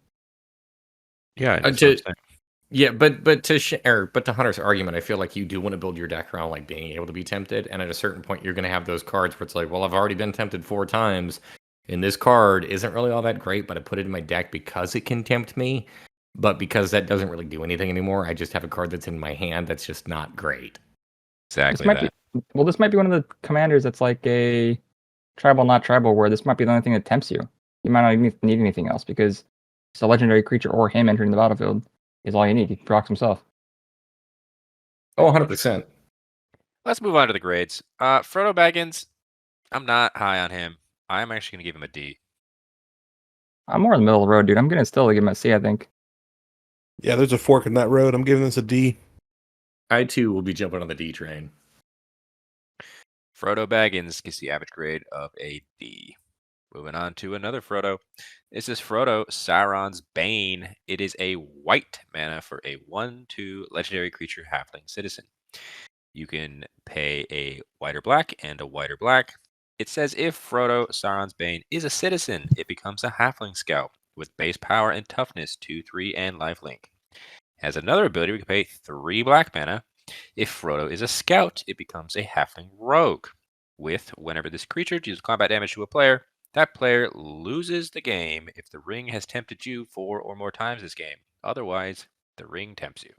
Yeah, but to Hunter's argument, I feel like you do want to build your deck around like being able to be tempted, and at a certain point, you're going to have those cards where it's like, well, I've already been tempted 4 times, and this card isn't really all that great, but I put it in my deck because it can tempt me, but because that doesn't really do anything anymore, I just have a card that's in my hand that's just not great. Exactly. This might be one of the commanders that's like a tribal, not tribal, where this might be the only thing that tempts you. You might not even need anything else because it's a legendary creature or him entering the battlefield is all you need. He procs himself. Oh, 100%. Let's move on to the grades. Frodo Baggins, I'm not high on him. I'm actually going to give him a D. I'm more in the middle of the road, dude. I'm going to still give him a C, I think. Yeah, there's a fork in that road. I'm giving this a D. I, too, will be jumping on the D train. Frodo Baggins gets the average grade of a D. Moving on to another Frodo. This is Frodo, Sauron's Bane. It is a white mana for a 1/2 legendary creature halfling citizen. You can pay a whiter black and a whiter black. It says if Frodo, Sauron's Bane, is a citizen, it becomes a halfling scout with base power and toughness 2, 3, and lifelink. Has another ability, we can pay 3 black mana. If Frodo is a scout, it becomes a halfling rogue. With whenever this creature deals combat damage to a player, that player loses the game if the ring has tempted you 4 or more times this game. Otherwise, the ring tempts you.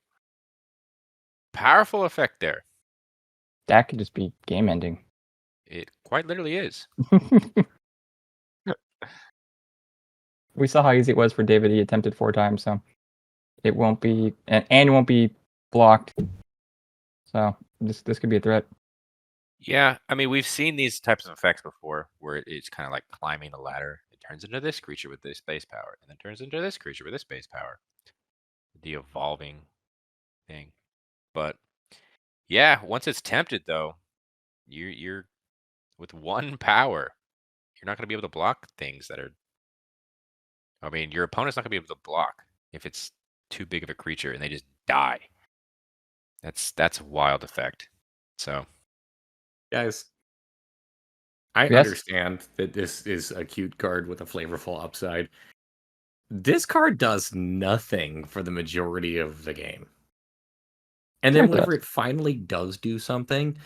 Powerful effect there. That could just be game ending. It quite literally is. We saw how easy it was for David. He attempted 4 times, so it won't be, and it won't be blocked. So this could be a threat. Yeah, I mean, we've seen these types of effects before where it's kind of like climbing the ladder. It turns into this creature with this base power, and then turns into this creature with this base power. The evolving thing. But yeah, once it's tempted though, you're with 1 power, you're not going to be able to block things that are. I mean, your opponent's not going to be able to block if it's too big of a creature and they just die. That's a wild effect. So, Guys, I Yes? understand that this is a cute card with a flavorful upside. This card does nothing for the majority of the game. And then Sure it whenever does. it finally does do something,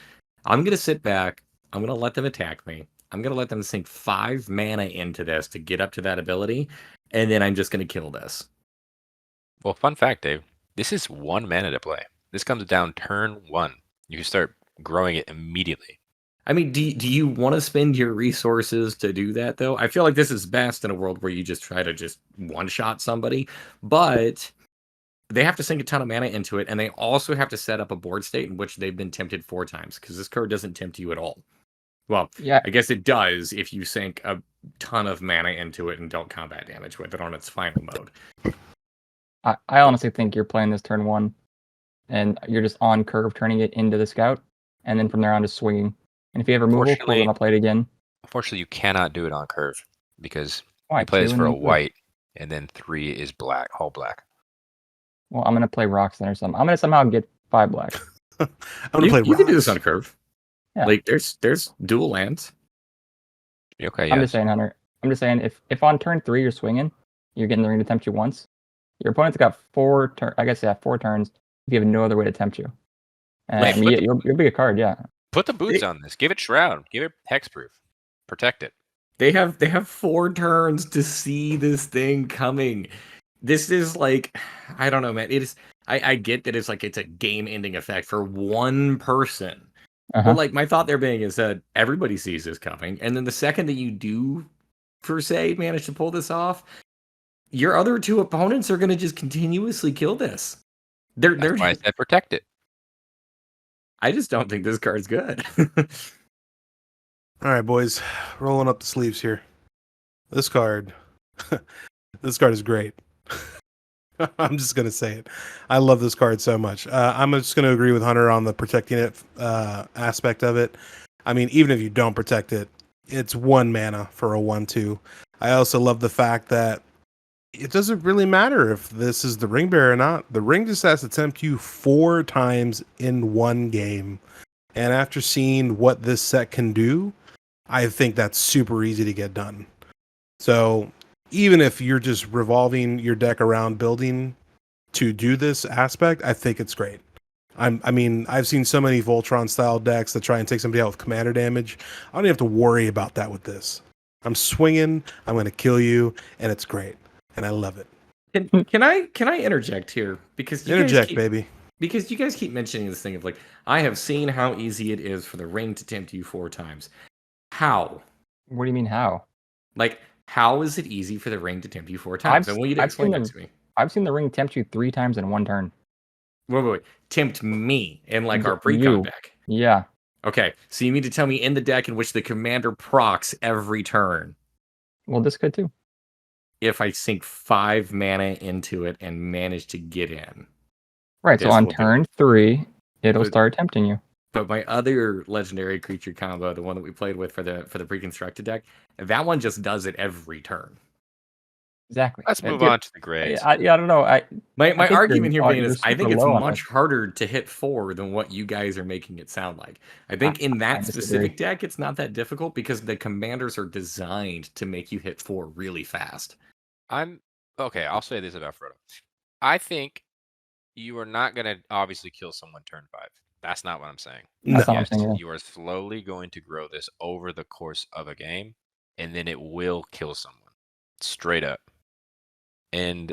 I'm going to sit back. I'm going to let them attack me. I'm going to let them sink 5 mana into this to get up to that ability. And then I'm just going to kill this. well, fun fact, Dave. This is 1 mana to play. This comes down turn 1. You can start growing it immediately. I mean, do you want to spend your resources to do that, though? I feel like this is best in a world where you just try to just one-shot somebody. But they have to sink a ton of mana into it, and they also have to set up a board state in which they've been tempted 4 times, because this card doesn't tempt you at all. Well, Yeah, I guess it does if you sink a ton of mana into it and don't combat damage with it on its final mode. I honestly think you're playing this turn 1, and you're just on curve turning it into the scout, and then from there on just swinging. And if you have removal, cool, then I'll play it again. Unfortunately, you cannot do it on curve because Why? you play this 2 for and a then 3. white, and then 3 is black, all black. Well, I'm gonna play rocks then or something. I'm gonna somehow get 5 black. I'm gonna play. You can do this rocks. on curve. Yeah. Like there's dual lands. Okay, I'm yes. just saying, Hunter. I'm just saying, if on turn 3 you're swinging, you're getting the ring to tempt you once. Your opponent's got 4 turns. I guess 4 turns. If you have no other way to tempt you, Right, I mean, you'll be a card, yeah. Put the boots on this. Give it shroud. Give it hexproof. Protect it. They have 4 turns to see this thing coming. This is like, I don't know, man. It is. I get that it's a game-ending effect for one person. Uh-huh. But like my thought there being is that everybody sees this coming, and then the second that you do, per se, manage to pull this off, your other 2 opponents are going to just continuously kill this. That's why I said protect it. I just don't think this card's good. All right, boys, rolling up the sleeves here. This card, this card is great. I'm just gonna say it. I love this card so much. I'm just gonna agree with Hunter on the protecting it aspect of it. I mean, even if you don't protect it, it's 1 mana for a 1/2. I also love the fact that it doesn't really matter if this is the ring bearer or not. The ring just has to tempt you 4 times in 1 game. And after seeing what this set can do, I think that's super easy to get done. So even if you're just revolving your deck around building to do this aspect, I think it's great. I mean, I've seen so many Voltron style decks that try and take somebody out with commander damage. I don't even have to worry about that with this. I'm swinging, I'm going to kill you, and it's great. And I love it. Can I interject here? Because baby. Because you guys keep mentioning this thing of like, I have seen how easy it is for the ring to tempt you 4 times. How? What do you mean how? Like, how is it easy for the ring to tempt you 4 times? I want you to explain that to me. I've seen the ring tempt you 3 times in 1 turn. Wait. Tempt me in like our You. pre-con deck. Yeah. Okay, so you mean to tell me in the deck in which the commander procs every turn, Well, this could too. if I sink 5 mana into it and manage to get in. Right, so This on will do turn 3, it'll But- start tempting you. But my other legendary creature combo, the one that we played with for the pre-constructed deck, that one just does it every turn. Exactly. Let's Yeah, move dude, on to the grades. I don't know. My think argument here, Bane, you're is I super think it's low on much this. harder to hit 4 than what you guys are making it sound like. I think in I that disagree. specific deck, it's not that difficult because the commanders are designed to make you hit 4 really fast. Okay, I'll say this about Frodo. I think you are not going to obviously kill someone turn 5. That's not what I'm saying. That's not what I'm Yes, saying. you are slowly going to grow this over the course of a game, and then it will kill someone. Straight up. And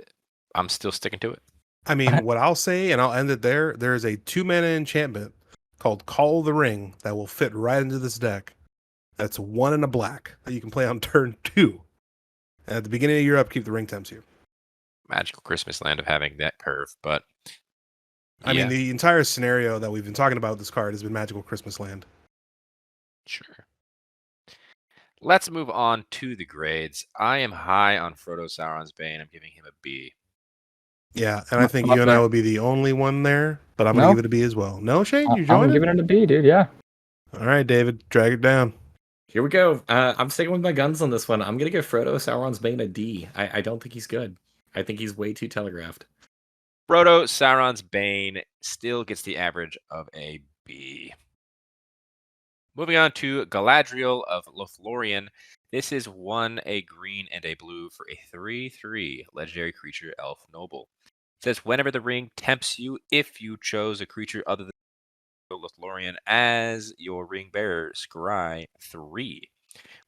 I'm still sticking to it. I mean, what I'll say, and I'll end it there. There is a 2-mana enchantment called Call of the Ring that will fit right into this deck. That's 1 and a black that you can play on turn 2. And at the beginning of your upkeep, the ring tempts you. Magical Christmas land of having that curve, but I mean, the entire scenario that we've been talking about with this card has been Magical Christmas Land. Sure. Let's move on to the grades. I am high on Frodo Sauron's Bane. I'm giving him a B. Yeah, and I think I'm up you and I there. will be the only one there, but I'm going to No. give it a B as well. No, Shane, you I'm joining? giving it a B, dude. Yeah. All right, David, drag it down. Here we go. I'm sticking with my guns on this one. I'm going to give Frodo Sauron's Bane a D. I don't think he's good. I think he's way too telegraphed. Frodo Sauron's Bane still gets the average of a B. Moving on to Galadriel of Lothlorien. This is 1 a green and a blue for a 3/3 legendary creature elf noble. It says whenever the ring tempts you, if you chose a creature other than Lothlorien as your ring bearer, scry 3.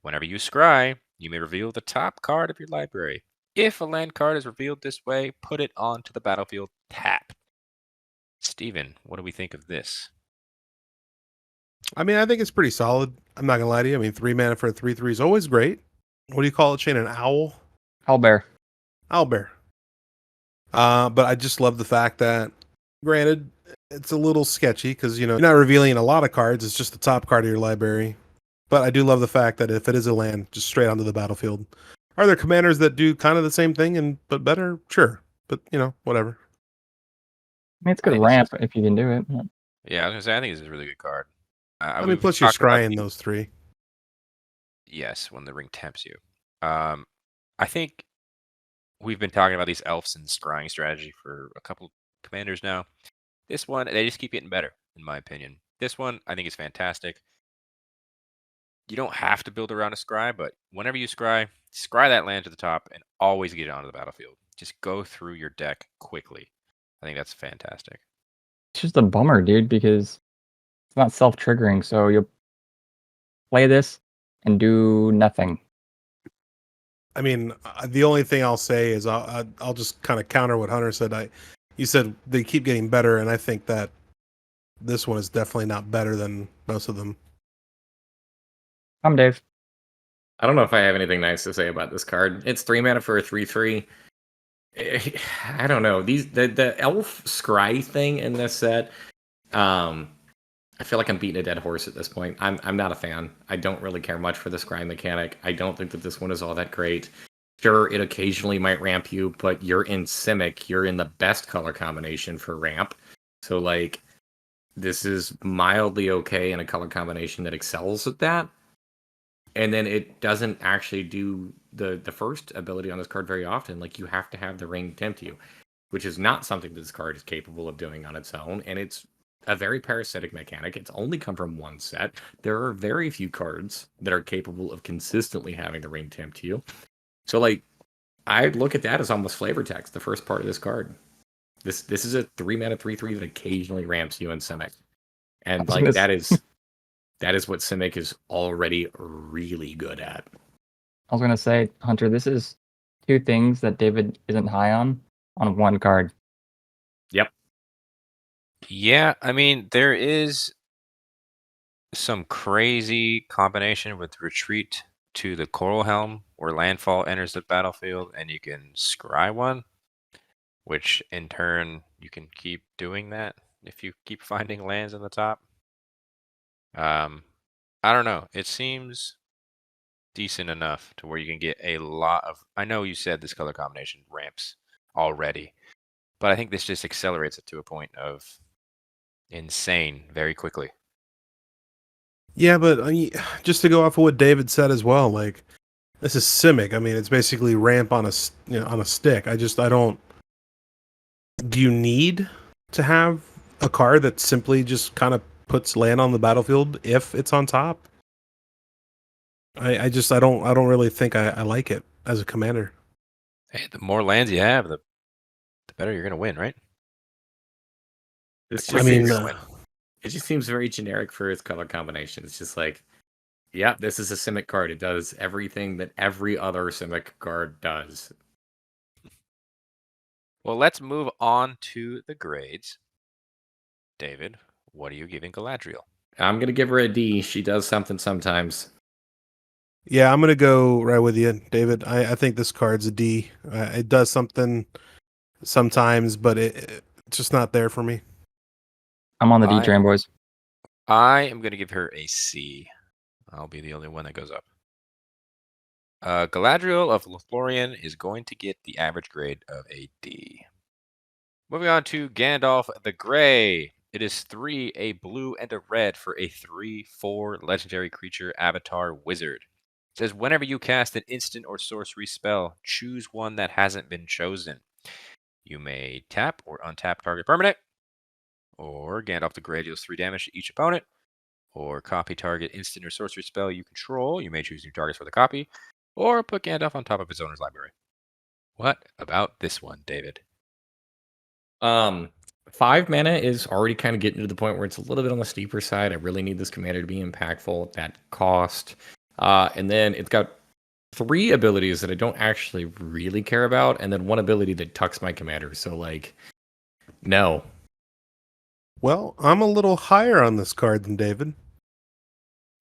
Whenever you scry, you may reveal the top card of your library. If a land card is revealed this way, put it onto the battlefield tapped. Steven, what do we think of this? I mean, I think it's pretty solid. I'm not going to lie to you. I mean, 3 mana for a 3/3 is always great. What do you call it, Shane? An owl? Owlbear. Owlbear. But I just love the fact that, granted, it's a little sketchy because, you're not revealing a lot of cards. It's just the top card of your library. But I do love the fact that if it is a land, just straight onto the battlefield. Are there commanders that do kind of the same thing but better? Sure. But, whatever. I mean, it's good think it's ramp if you can do it. Yeah, I was going to say, I think this is a really good card. I mean, we've plus you're talked about scrying those 3. Yes, when the ring tempts you. I think we've been talking about these elves and scrying strategy for a couple commanders now. This one, they just keep getting better, in my opinion. This one, I think is fantastic. You don't have to build around a scry, but whenever you scry that land to the top and always get it onto the battlefield. Just go through your deck quickly. I think that's fantastic. It's just a bummer, dude, because it's not self-triggering, so you'll play this and do nothing. I mean, the only thing I'll say is I'll just kind of counter what Hunter said. You said they keep getting better, and I think that this one is definitely not better than most of them. I'm Dave. I don't know if I have anything nice to say about this card. It's 3 mana for a 3/3. I don't know. The elf scry thing in this set, I feel like I'm beating a dead horse at this point. I'm not a fan. I don't really care much for the scry mechanic. I don't think that this one is all that great. Sure, it occasionally might ramp you, but you're in Simic. You're in the best color combination for ramp. So, this is mildly okay in a color combination that excels at that. And then it doesn't actually do the first ability on this card very often. You have to have the ring tempt you, which is not something that this card is capable of doing on its own. And it's a very parasitic mechanic. It's only come from one set. There are very few cards that are capable of consistently having the ring tempt you. So, I'd look at that as almost flavor text, the first part of this card. This is a 3 mana 3/3 that occasionally ramps you in Simic. And that is what Simic is already really good at. I was gonna say, Hunter, this is 2 things that David isn't high on one card. Yep. Yeah, I mean, there is some crazy combination with Retreat to the Coral Helm, where landfall enters the battlefield and you can scry one, which in turn you can keep doing that if you keep finding lands on the top. I don't know. It seems decent enough to where you can get a lot of. I know you said this color combination ramps already, but I think this just accelerates it to a point of insane very quickly. Yeah, but just to go off of what David said as well, This is Simic. I mean, it's basically ramp on on a stick. I don't. Do you need to have a card that simply just kind of puts land on the battlefield if it's on top? I don't really think I like it as a commander. Hey, the more lands you have, the better you're gonna win, right? This I just mean, seems, it just seems very generic for its color combination. It's just like, yeah, this is a Simic card. It does everything that every other Simic card does. Well, let's move on to the grades. David, what are you giving Galadriel? I'm gonna give her a D. She does something sometimes. yeah, I'm gonna go right with you, David. I think this card's a D. It does something sometimes, but it's just not there for me. I'm on the D I- train, boys. I am gonna give her a C. I'll be the only one that goes up. Galadriel of Lothlorien is going to get the average grade of a D. Moving on to Gandalf the Grey. It is 3, a blue, and a red for a 3/4 legendary creature avatar wizard. It says whenever you cast an instant or sorcery spell, choose one that hasn't been chosen. You may tap or untap target permanent, or Gandalf the Grey deals 3 damage to each opponent, or copy target instant or sorcery spell you control. You may choose new targets for the copy, or put Gandalf on top of his owner's library. What about this one, David? 5 mana is already kind of getting to the point where it's a little bit on the steeper side. I really need this commander to be impactful at that cost. And then it's got 3 abilities that I don't actually really care about, and then 1 ability that tucks my commander. So, like, no. Well, I'm a little higher on this card than David.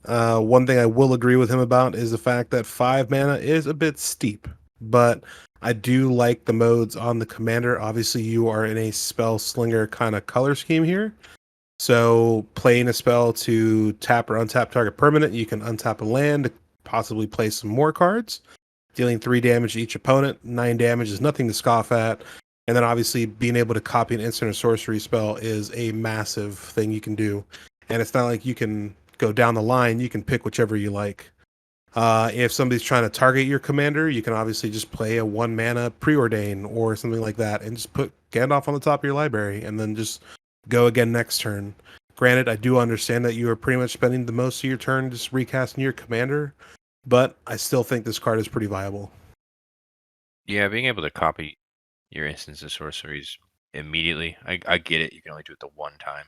One thing I will agree with him about is the fact that 5 mana is a bit steep, but I do like the modes on the commander. Obviously, you are in a spell slinger kind of color scheme here. So playing a spell to tap or untap target permanent, you can untap a land to possibly play some more cards, dealing 3 damage to each opponent. 9 damage is nothing to scoff at. And then obviously being able to copy an instant or sorcery spell is a massive thing you can do. And it's not like you can go down the line, you can pick whichever you like. If somebody's trying to target your commander, you can obviously just play a 1 mana preordain or something like that and just put Gandalf on the top of your library and then just go again next turn. Granted, I do understand that you are pretty much spending the most of your turn just recasting your commander, but I still think this card is pretty viable. Yeah, being able to copy your instants and sorceries immediately, I get it. You can only do it the one time.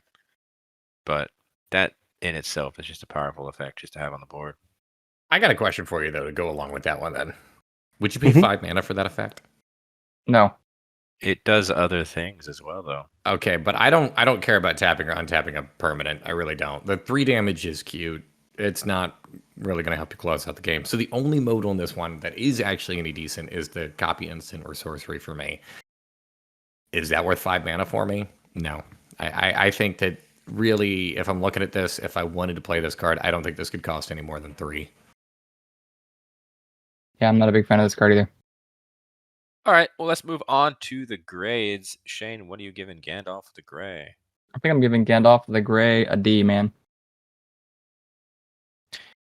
But that in itself is just a powerful effect just to have on the board. I got a question for you, though, to go along with that one, then. Would you pay Mhm. 5 mana for that effect? No. It does other things as well, though. Okay, but I don't care about tapping or untapping a permanent. I really don't. The 3 damage is cute. It's not really going to help you close out the game. So the only mode on this one that is actually any decent is the copy instant or sorcery for me. Is that worth 5 mana for me? No. I think that really, if I'm looking at this, if I wanted to play this card, I don't think this could cost any more than 3. Yeah, I'm not a big fan of this card either. All right, well, let's move on to the grades. Shane, what are you giving Gandalf the Grey? I think I'm giving Gandalf the Grey a D, man.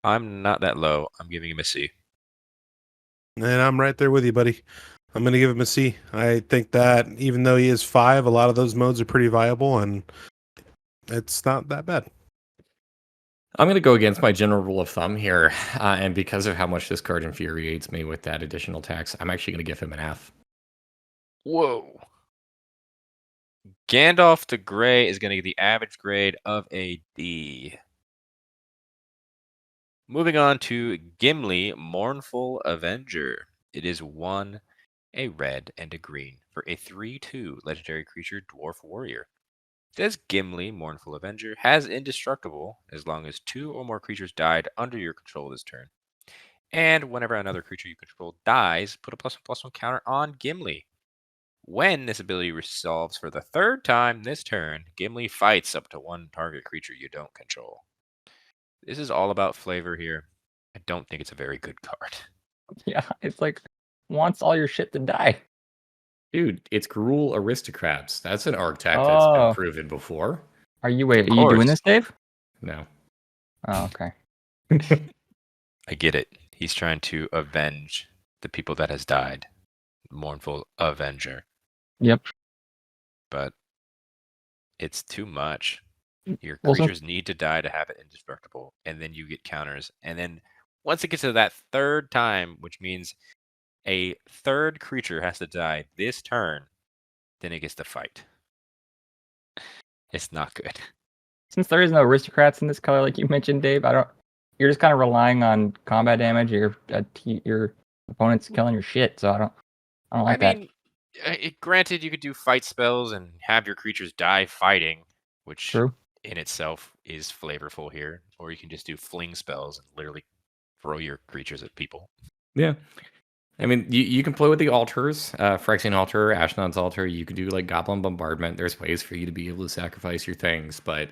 I'm not that low. I'm giving him a C. And I'm right there with you, buddy. I'm going to give him a C. I think that even though he is 5, a lot of those modes are pretty viable, and it's not that bad. I'm going to go against my general rule of thumb here, and because of how much this card infuriates me with that additional tax, I'm actually going to give him an F. Whoa. Gandalf the Grey is going to get the average grade of a D. Moving on to Gimli, Mournful Avenger. It is 1, a red, and a green for a 3/2 legendary creature dwarf warrior. Says Gimli, Mournful Avenger, has indestructible as long as 2 or more creatures died under your control this turn. And whenever another creature you control dies, put a +1/+1 counter on Gimli. When this ability resolves for the 3rd time this turn, Gimli fights up to 1 target creature you don't control. This is all about flavor here. I don't think it's a very good card. Yeah, it's like wants all your shit to die. Dude, it's Gruul Aristocrats. That's an archetype that's been Oh. proven before. Are you wait? Of Are you doing course. this, Dave? No. Oh, okay. I get it. He's trying to avenge the people that has died. Mournful Avenger. Yep. But it's too much. Your Well, creatures need to die to have it indestructible, and then you get counters. And then once it gets to that third time, which means a third creature has to die this turn, then it gets to fight. It's not good. Since there is no aristocrats in this color, like you mentioned, Dave, you're just kind of relying on combat damage. Your opponent's killing your shit, so I don't like that. Granted, you could do fight spells and have your creatures die fighting, which True. in itself is flavorful here. Or you can just do fling spells and literally throw your creatures at people. Yeah. I mean, you can play with the altars, Phyrexian altar, Ashnod's altar. You can do like Goblin Bombardment. There's ways for you to be able to sacrifice your things, but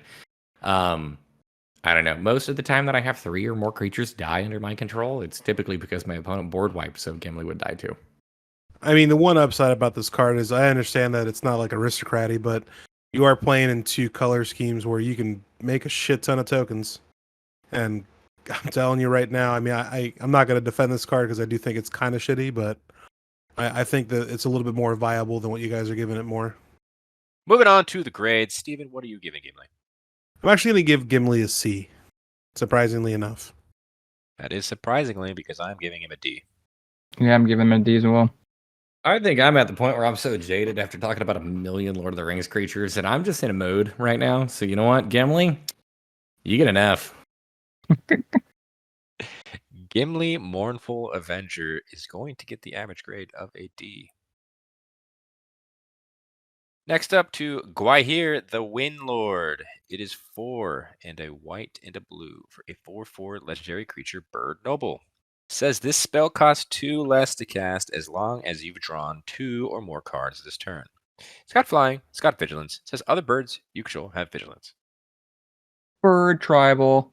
I don't know. Most of the time that I have 3 or more creatures die under my control, it's typically because my opponent board wiped, so Gimli would die too. I mean, the one upside about this card is I understand that it's not like aristocratic, but you are playing in 2 color schemes where you can make a shit ton of tokens. And I'm telling you right now, I mean, I'm not going to defend this card because I do think it's kind of shitty, but I think that it's a little bit more viable than what you guys are giving it more. Moving on to the grades. Steven, what are you giving Gimli? I'm actually going to give Gimli a C, surprisingly enough. That is surprisingly because I'm giving him a D. Yeah, I'm giving him a D as well. I think I'm at the point where I'm so jaded after talking about a million Lord of the Rings creatures that I'm just in a mode right now. So you know what, Gimli? You get an F. Gimli Mournful Avenger is going to get the average grade of a D. Next up to Gwaihir the Windlord. It is 4 and a white and a blue for a 4/4 legendary creature bird noble. Says this spell costs 2 less to cast as long as you've drawn 2 or more cards this turn. It's got flying, it's got vigilance. It says other birds you control have vigilance. Bird tribal.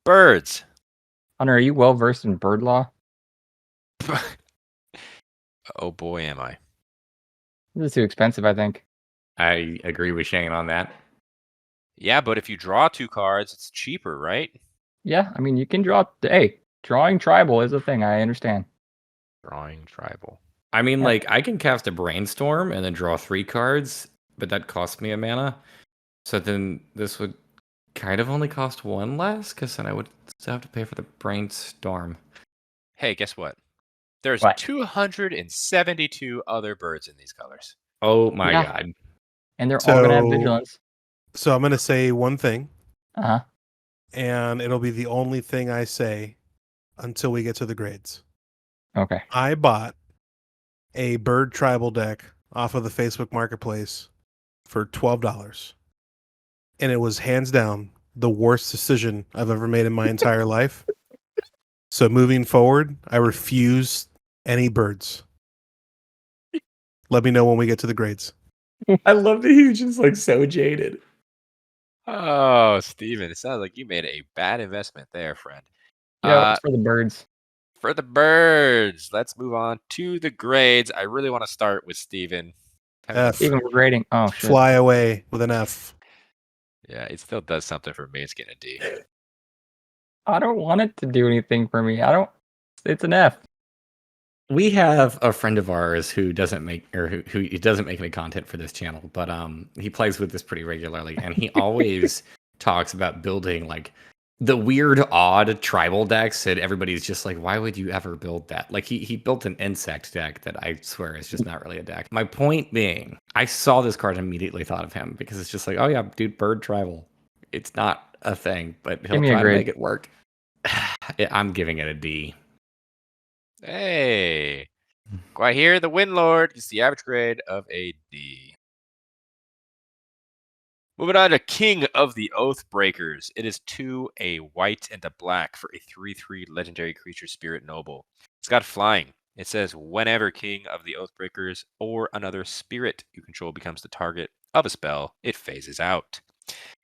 Birds. Hunter, are you well versed in bird law? Oh boy, am I. This is too expensive, I think. I agree with Shane on that. Yeah, but if you draw 2 cards, it's cheaper, right? Yeah, I mean, you can draw. Hey, drawing tribal is a thing. I understand. Drawing tribal. I mean, Yeah. like, I can cast a Brainstorm and then draw 3 cards, but that costs me a mana. So then this would kind of only cost 1 less, because then I would still have to pay for the Brainstorm. Hey, guess what? There's What? 272 other birds in these colors. Oh my Yeah. god. And they're all going to have So- vigilance. So I'm going to say one thing, Uh-huh. and it'll be the only thing I say until we get to the grades. Okay. I bought a bird tribal deck off of the Facebook Marketplace for $12. And it was hands down the worst decision I've ever made in my entire life. So moving forward, I refuse any birds. Let me know when we get to the grades. I love that he was just like so jaded. Oh, Steven, it sounds like you made a bad investment there, friend. Yeah, it's for the birds. For the birds, let's move on to the grades. I really want to start with Steven. F. Even we're grading. Oh, shit. Fly away with an F. Yeah, it still does something for me. It's getting a D. I don't want it to do anything for me. It's an F. We have a friend of ours who doesn't make who doesn't make any content for this channel, but he plays with this pretty regularly, and he always talks about building like the weird, odd tribal decks, and everybody's just like, why would you ever build that? Like he built an insect deck that I swear is just not really a deck. My point being, I saw this card and immediately thought of him because it's just like, oh yeah, dude, bird tribal. It's not a thing, but he'll Give me a try to grade. make it work. I'm giving it a D. Hey, Gwaihir the Windlord is the average grade of a D. Moving on to King of the Oathbreakers. It is 2, a white and a black for a 3/3 legendary creature spirit noble. It's got flying. It says whenever King of the Oathbreakers or another spirit you control becomes the target of a spell, it phases out.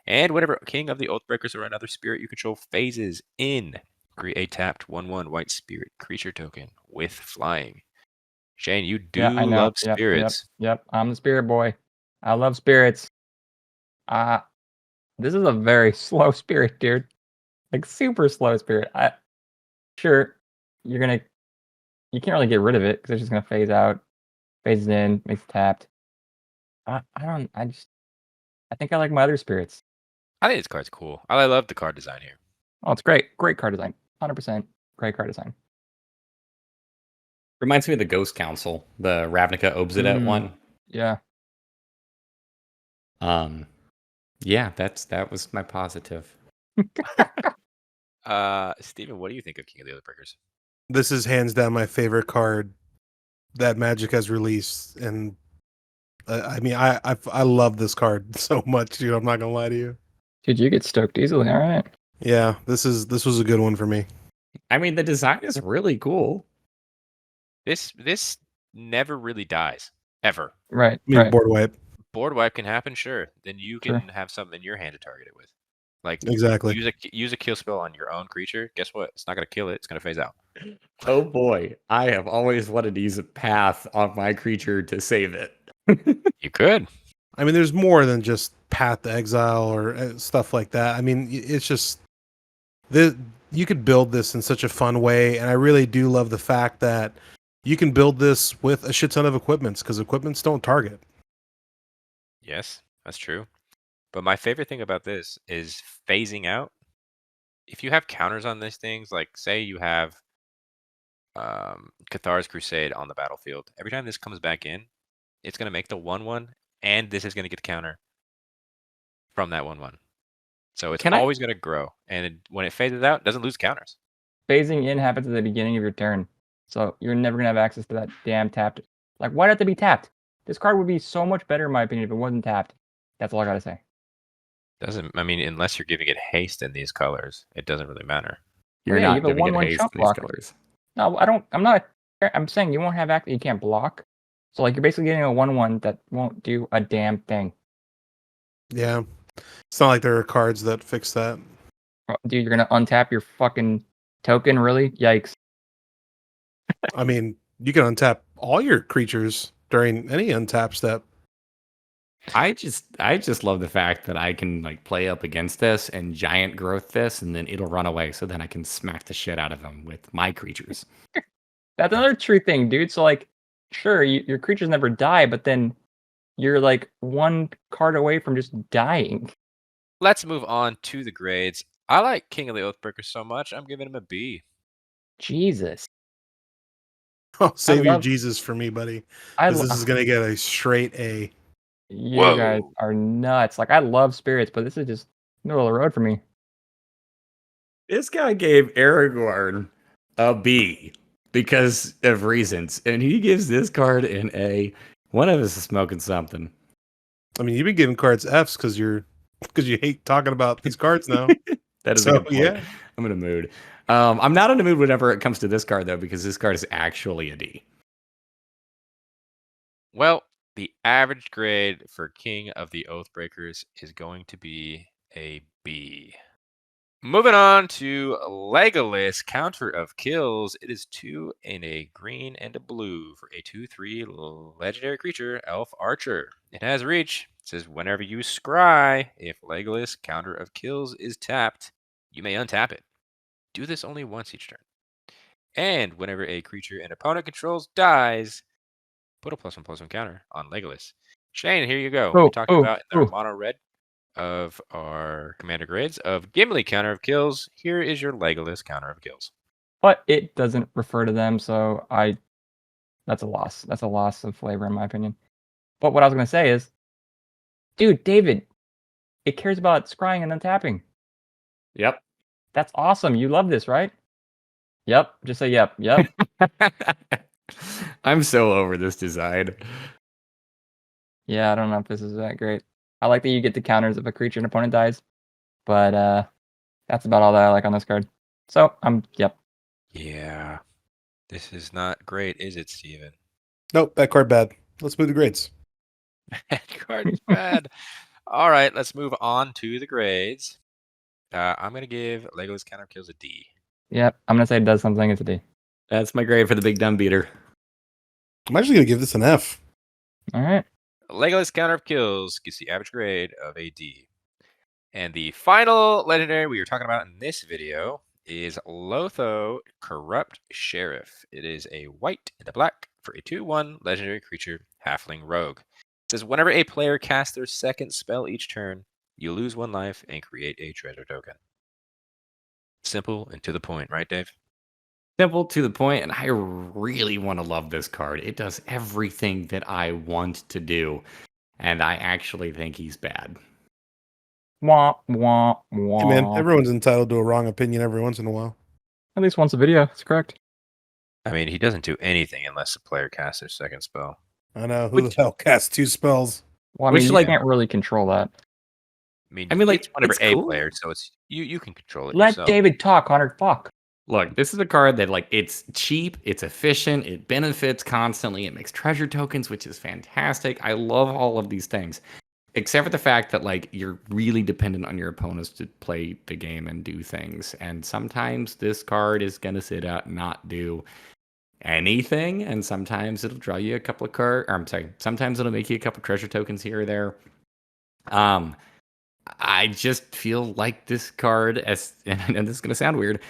And whenever King of the Oathbreakers or another spirit you control phases in, create a tapped 1/1 white spirit creature token with flying. Shane, you do Yeah, I know. love Yep, spirits. Yep. I'm the spirit boy. I love spirits. This is a very slow spirit, dude. Like super slow spirit. Sure, you can't really get rid of it because it's just gonna phase out, phases in, makes it tapped. I think I like my other spirits. I think this card's cool. I love the card design here. Oh, it's great. Great card design. 100% great card design. Reminds me of the Ghost Council, the Ravnica Obsidian one. Yeah. Yeah, that was my positive. Steven, what do you think of King of the Oathbreakers? This is hands down my favorite card that Magic has released, and I mean, I love this card so much, dude. I'm not gonna lie to you. Dude, you get stoked easily. All right. Yeah, this was a good one for me. I mean, the design is really cool. This never really dies ever. Right. I mean, Right. board wipe. Board wipe can happen, sure. Then you can Sure. have something in your hand to target it with. Like Exactly. use a kill spell on your own creature. Guess what? It's not gonna kill it. It's gonna phase out. Oh boy, I have always wanted to use a path on my creature to save it. You could. I mean, there's more than just Path to Exile or stuff like that. I mean, it's just you could build this in such a fun way, and I really do love the fact that you can build this with a shit ton of equipments because equipments don't target. Yes, that's true. But my favorite thing about this is phasing out. If you have counters on these things, like say you have Cathar's Crusade on the battlefield, every time this comes back in, it's going to make the 1/1, and this is going to get the counter from that 1/1. So it's always going to grow, and when it phases out, it doesn't lose counters. Phasing in happens at the beginning of your turn, so you're never gonna have access to that damn tapped. Like, why did it be tapped? This card would be so much better, in my opinion, if it wasn't tapped. That's all I gotta say. I mean, unless you're giving it haste in these colors, it doesn't really matter. You're Yeah, not you have a giving it 1/1 haste chump in these block. colors. No, I don't. I'm saying you won't have act that you can't block. So like, you're basically getting a 1/1 that won't do a damn thing. Yeah, it's not like there are cards that fix that. Oh, dude, you're gonna untap your fucking token? Really? Yikes! I mean, you can untap all your creatures during any untap step. I just love the fact that I can like play up against this and giant growth this, and then it'll run away. So then I can smack the shit out of them with my creatures. That's another true thing, dude. So like, sure, your creatures never die, but then you're like one card away from just dying. Let's move on to the grades. I like King of the Oathbreakers so much, I'm giving him a B. Jesus. Oh, save your love- Jesus for me, buddy. I This is gonna get a straight A. You Whoa. guys are nuts. Like, I love spirits, but this is just middle of the road for me. This guy gave Aragorn a B because of reasons, and he gives this card an A. One of us is smoking something. I mean, you've been giving cards Fs because you hate talking about these cards now. That is So, a good point. yeah. I'm in a mood. I'm not in a mood whenever it comes to this card though, because this card is actually a D. Well, the average grade for King of the Oathbreakers is going to be a B. Moving on to Legolas, counter of kills. It is 2 in a green and a blue for a 2/3 legendary creature, Elf Archer. It has reach. It says whenever you scry, if Legolas, counter of kills, is tapped, you may untap it. Do this only once each turn. And whenever a creature an opponent controls dies, put a +1/+1 counter on Legolas. Shane, here you go. We talked about in our mono red of our commander grades of Gimli counter of kills. Here is your Legolas counter of kills. But it doesn't refer to them, so that's a loss. That's a loss of flavor in my opinion. But what I was gonna say is, dude, David, it cares about scrying and untapping. Yep. That's awesome. You love this, right? Yep. Just say yep. Yep. I'm so over this design. Yeah, I don't know if this is that great. I like that you get the counters if a creature and opponent dies, but that's about all that I like on this card. So yep. Yeah. This is not great, is it, Steven? Nope, that card bad. Let's move to grades. That card is bad. All right, let's move on to the grades. I'm going to give Legolas counter of kills a D. Yep. I'm gonna say it does something. It's a D. That's my grade for the big dumb beater. I'm actually gonna give this an F. All right. Legolas counter of kills gets the average grade of a D. And the final legendary we are talking about in this video is Lotho, Corrupt Sheriff. It is a white and a black for a 2/1 legendary creature, halfling rogue. It says whenever a player casts their second spell each turn, you lose 1 life and create a treasure token. Simple and to the point, right, Dave? Simple to the point, and I really want to love this card. It does everything that I want to do, and I actually think he's bad. Wah, wah, wah. Hey man, everyone's entitled to a wrong opinion every once in a while. At least once a video. That's correct. I mean, he doesn't do anything unless the player casts their second spell. I know. Who the hell casts 2 spells? Well, I Which, mean, you like- can't really control that. I mean, like, it's whenever it's a cool. player, so it's you can control it Let yourself. David talk, Hunter. Fuck. Look, this is a card that, like, it's cheap, it's efficient, it benefits constantly, it makes treasure tokens, which is fantastic. I love all of these things, except for the fact that, like, you're really dependent on your opponents to play the game and do things. And sometimes this card is going to sit out and not do anything, and sometimes it'll draw you a couple of cards. I'm sorry, sometimes it'll make you a couple treasure tokens here or there. I just feel like this card, and this is going to sound weird,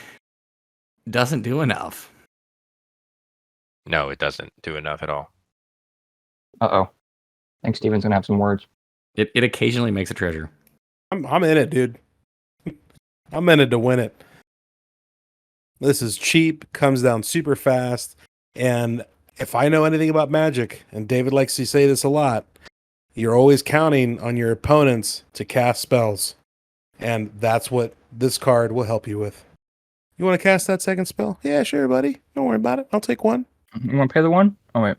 doesn't do enough. No, it doesn't do enough at all. Uh-oh. I think Steven's gonna have some words. It occasionally makes a treasure. I'm in it, dude. I'm in it to win it. This is cheap, comes down super fast, and if I know anything about Magic, and David likes to say this a lot, you're always counting on your opponents to cast spells. And that's what this card will help you with. You want to cast that second spell? Yeah, sure, buddy. Don't worry about it. I'll take 1. You want to pay the one? Oh, wait.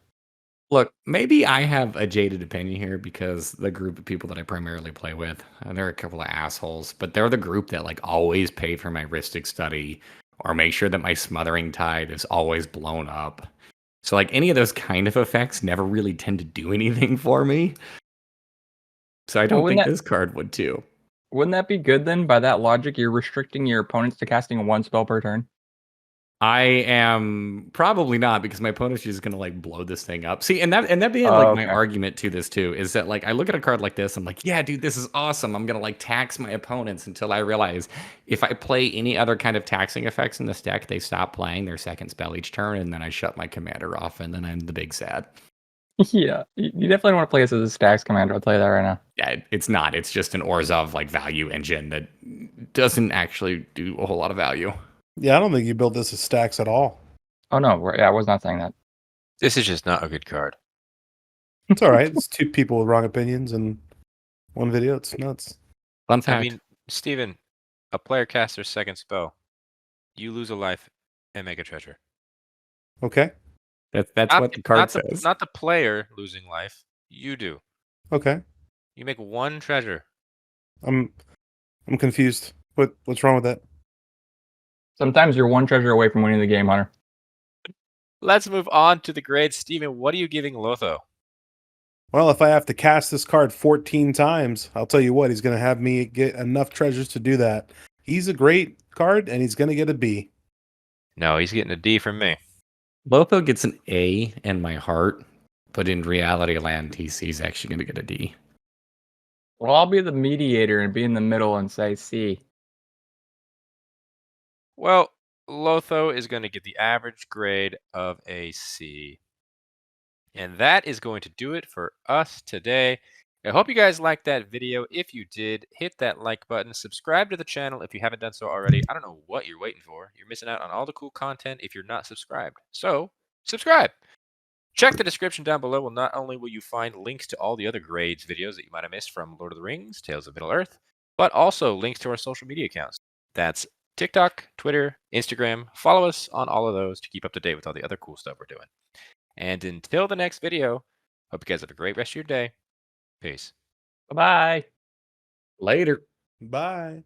Look, maybe I have a jaded opinion here because the group of people that I primarily play with, they're a couple of assholes, but they're the group that, like, always pay for my Rhystic study or make sure that my Smothering Tide is always blown up. So, like, any of those kind of effects never really tend to do anything for me. So I don't wouldn't think that- this card would too. Wouldn't that be good then? By that logic, you're restricting your opponents to casting 1 spell per turn. I am probably not, because my opponent's just gonna, like, blow this thing up. See, and that being like my okay. argument to this too is that, like, I look at a card like this, I'm like, yeah, dude, this is awesome. I'm gonna, like, tax my opponents until I realize if I play any other kind of taxing effects in this deck, they stop playing their second spell each turn, and then I shut my commander off, and then I'm the big sad. Yeah, you definitely want to play this as a stacks commander. I'll tell you that right now. Yeah, it's not. It's just an Orzhov, like, value engine that doesn't actually do a whole lot of value. Yeah, I don't think you built this as stacks at all. Oh no, yeah, I was not saying that. This is just not a good card. It's all right. It's 2 people with wrong opinions in 1 video. It's nuts. Fun fact. I mean, Steven, a player casts their second spell. You lose a life and make a treasure. Okay. That's what the card says. Not the player losing life. You do. Okay. You make 1 treasure. I'm confused. What's wrong with that? Sometimes you're 1 treasure away from winning the game, Hunter. Let's move on to the grades. Steven, what are you giving Lotho? Well, if I have to cast this card 14 times, I'll tell you what, he's going to have me get enough treasures to do that. He's a great card, and he's going to get a B. No, he's getting a D from me. Lotho gets an A in my heart, but in reality land, he's actually going to get a D. Well, I'll be the mediator and be in the middle and say C. Well, Lotho is going to get the average grade of a C. And that is going to do it for us today. I hope you guys liked that video. If you did, hit that like button. Subscribe to the channel if you haven't done so already. I don't know what you're waiting for. You're missing out on all the cool content if you're not subscribed. So, subscribe. Check the description down below. Well, not only will you find links to all the other grades videos that you might have missed from Lord of the Rings, Tales of Middle-earth, but also links to our social media accounts. That's TikTok, Twitter, Instagram. Follow us on all of those to keep up to date with all the other cool stuff we're doing. And until the next video, hope you guys have a great rest of your day. Peace. Bye-bye. Later. Bye.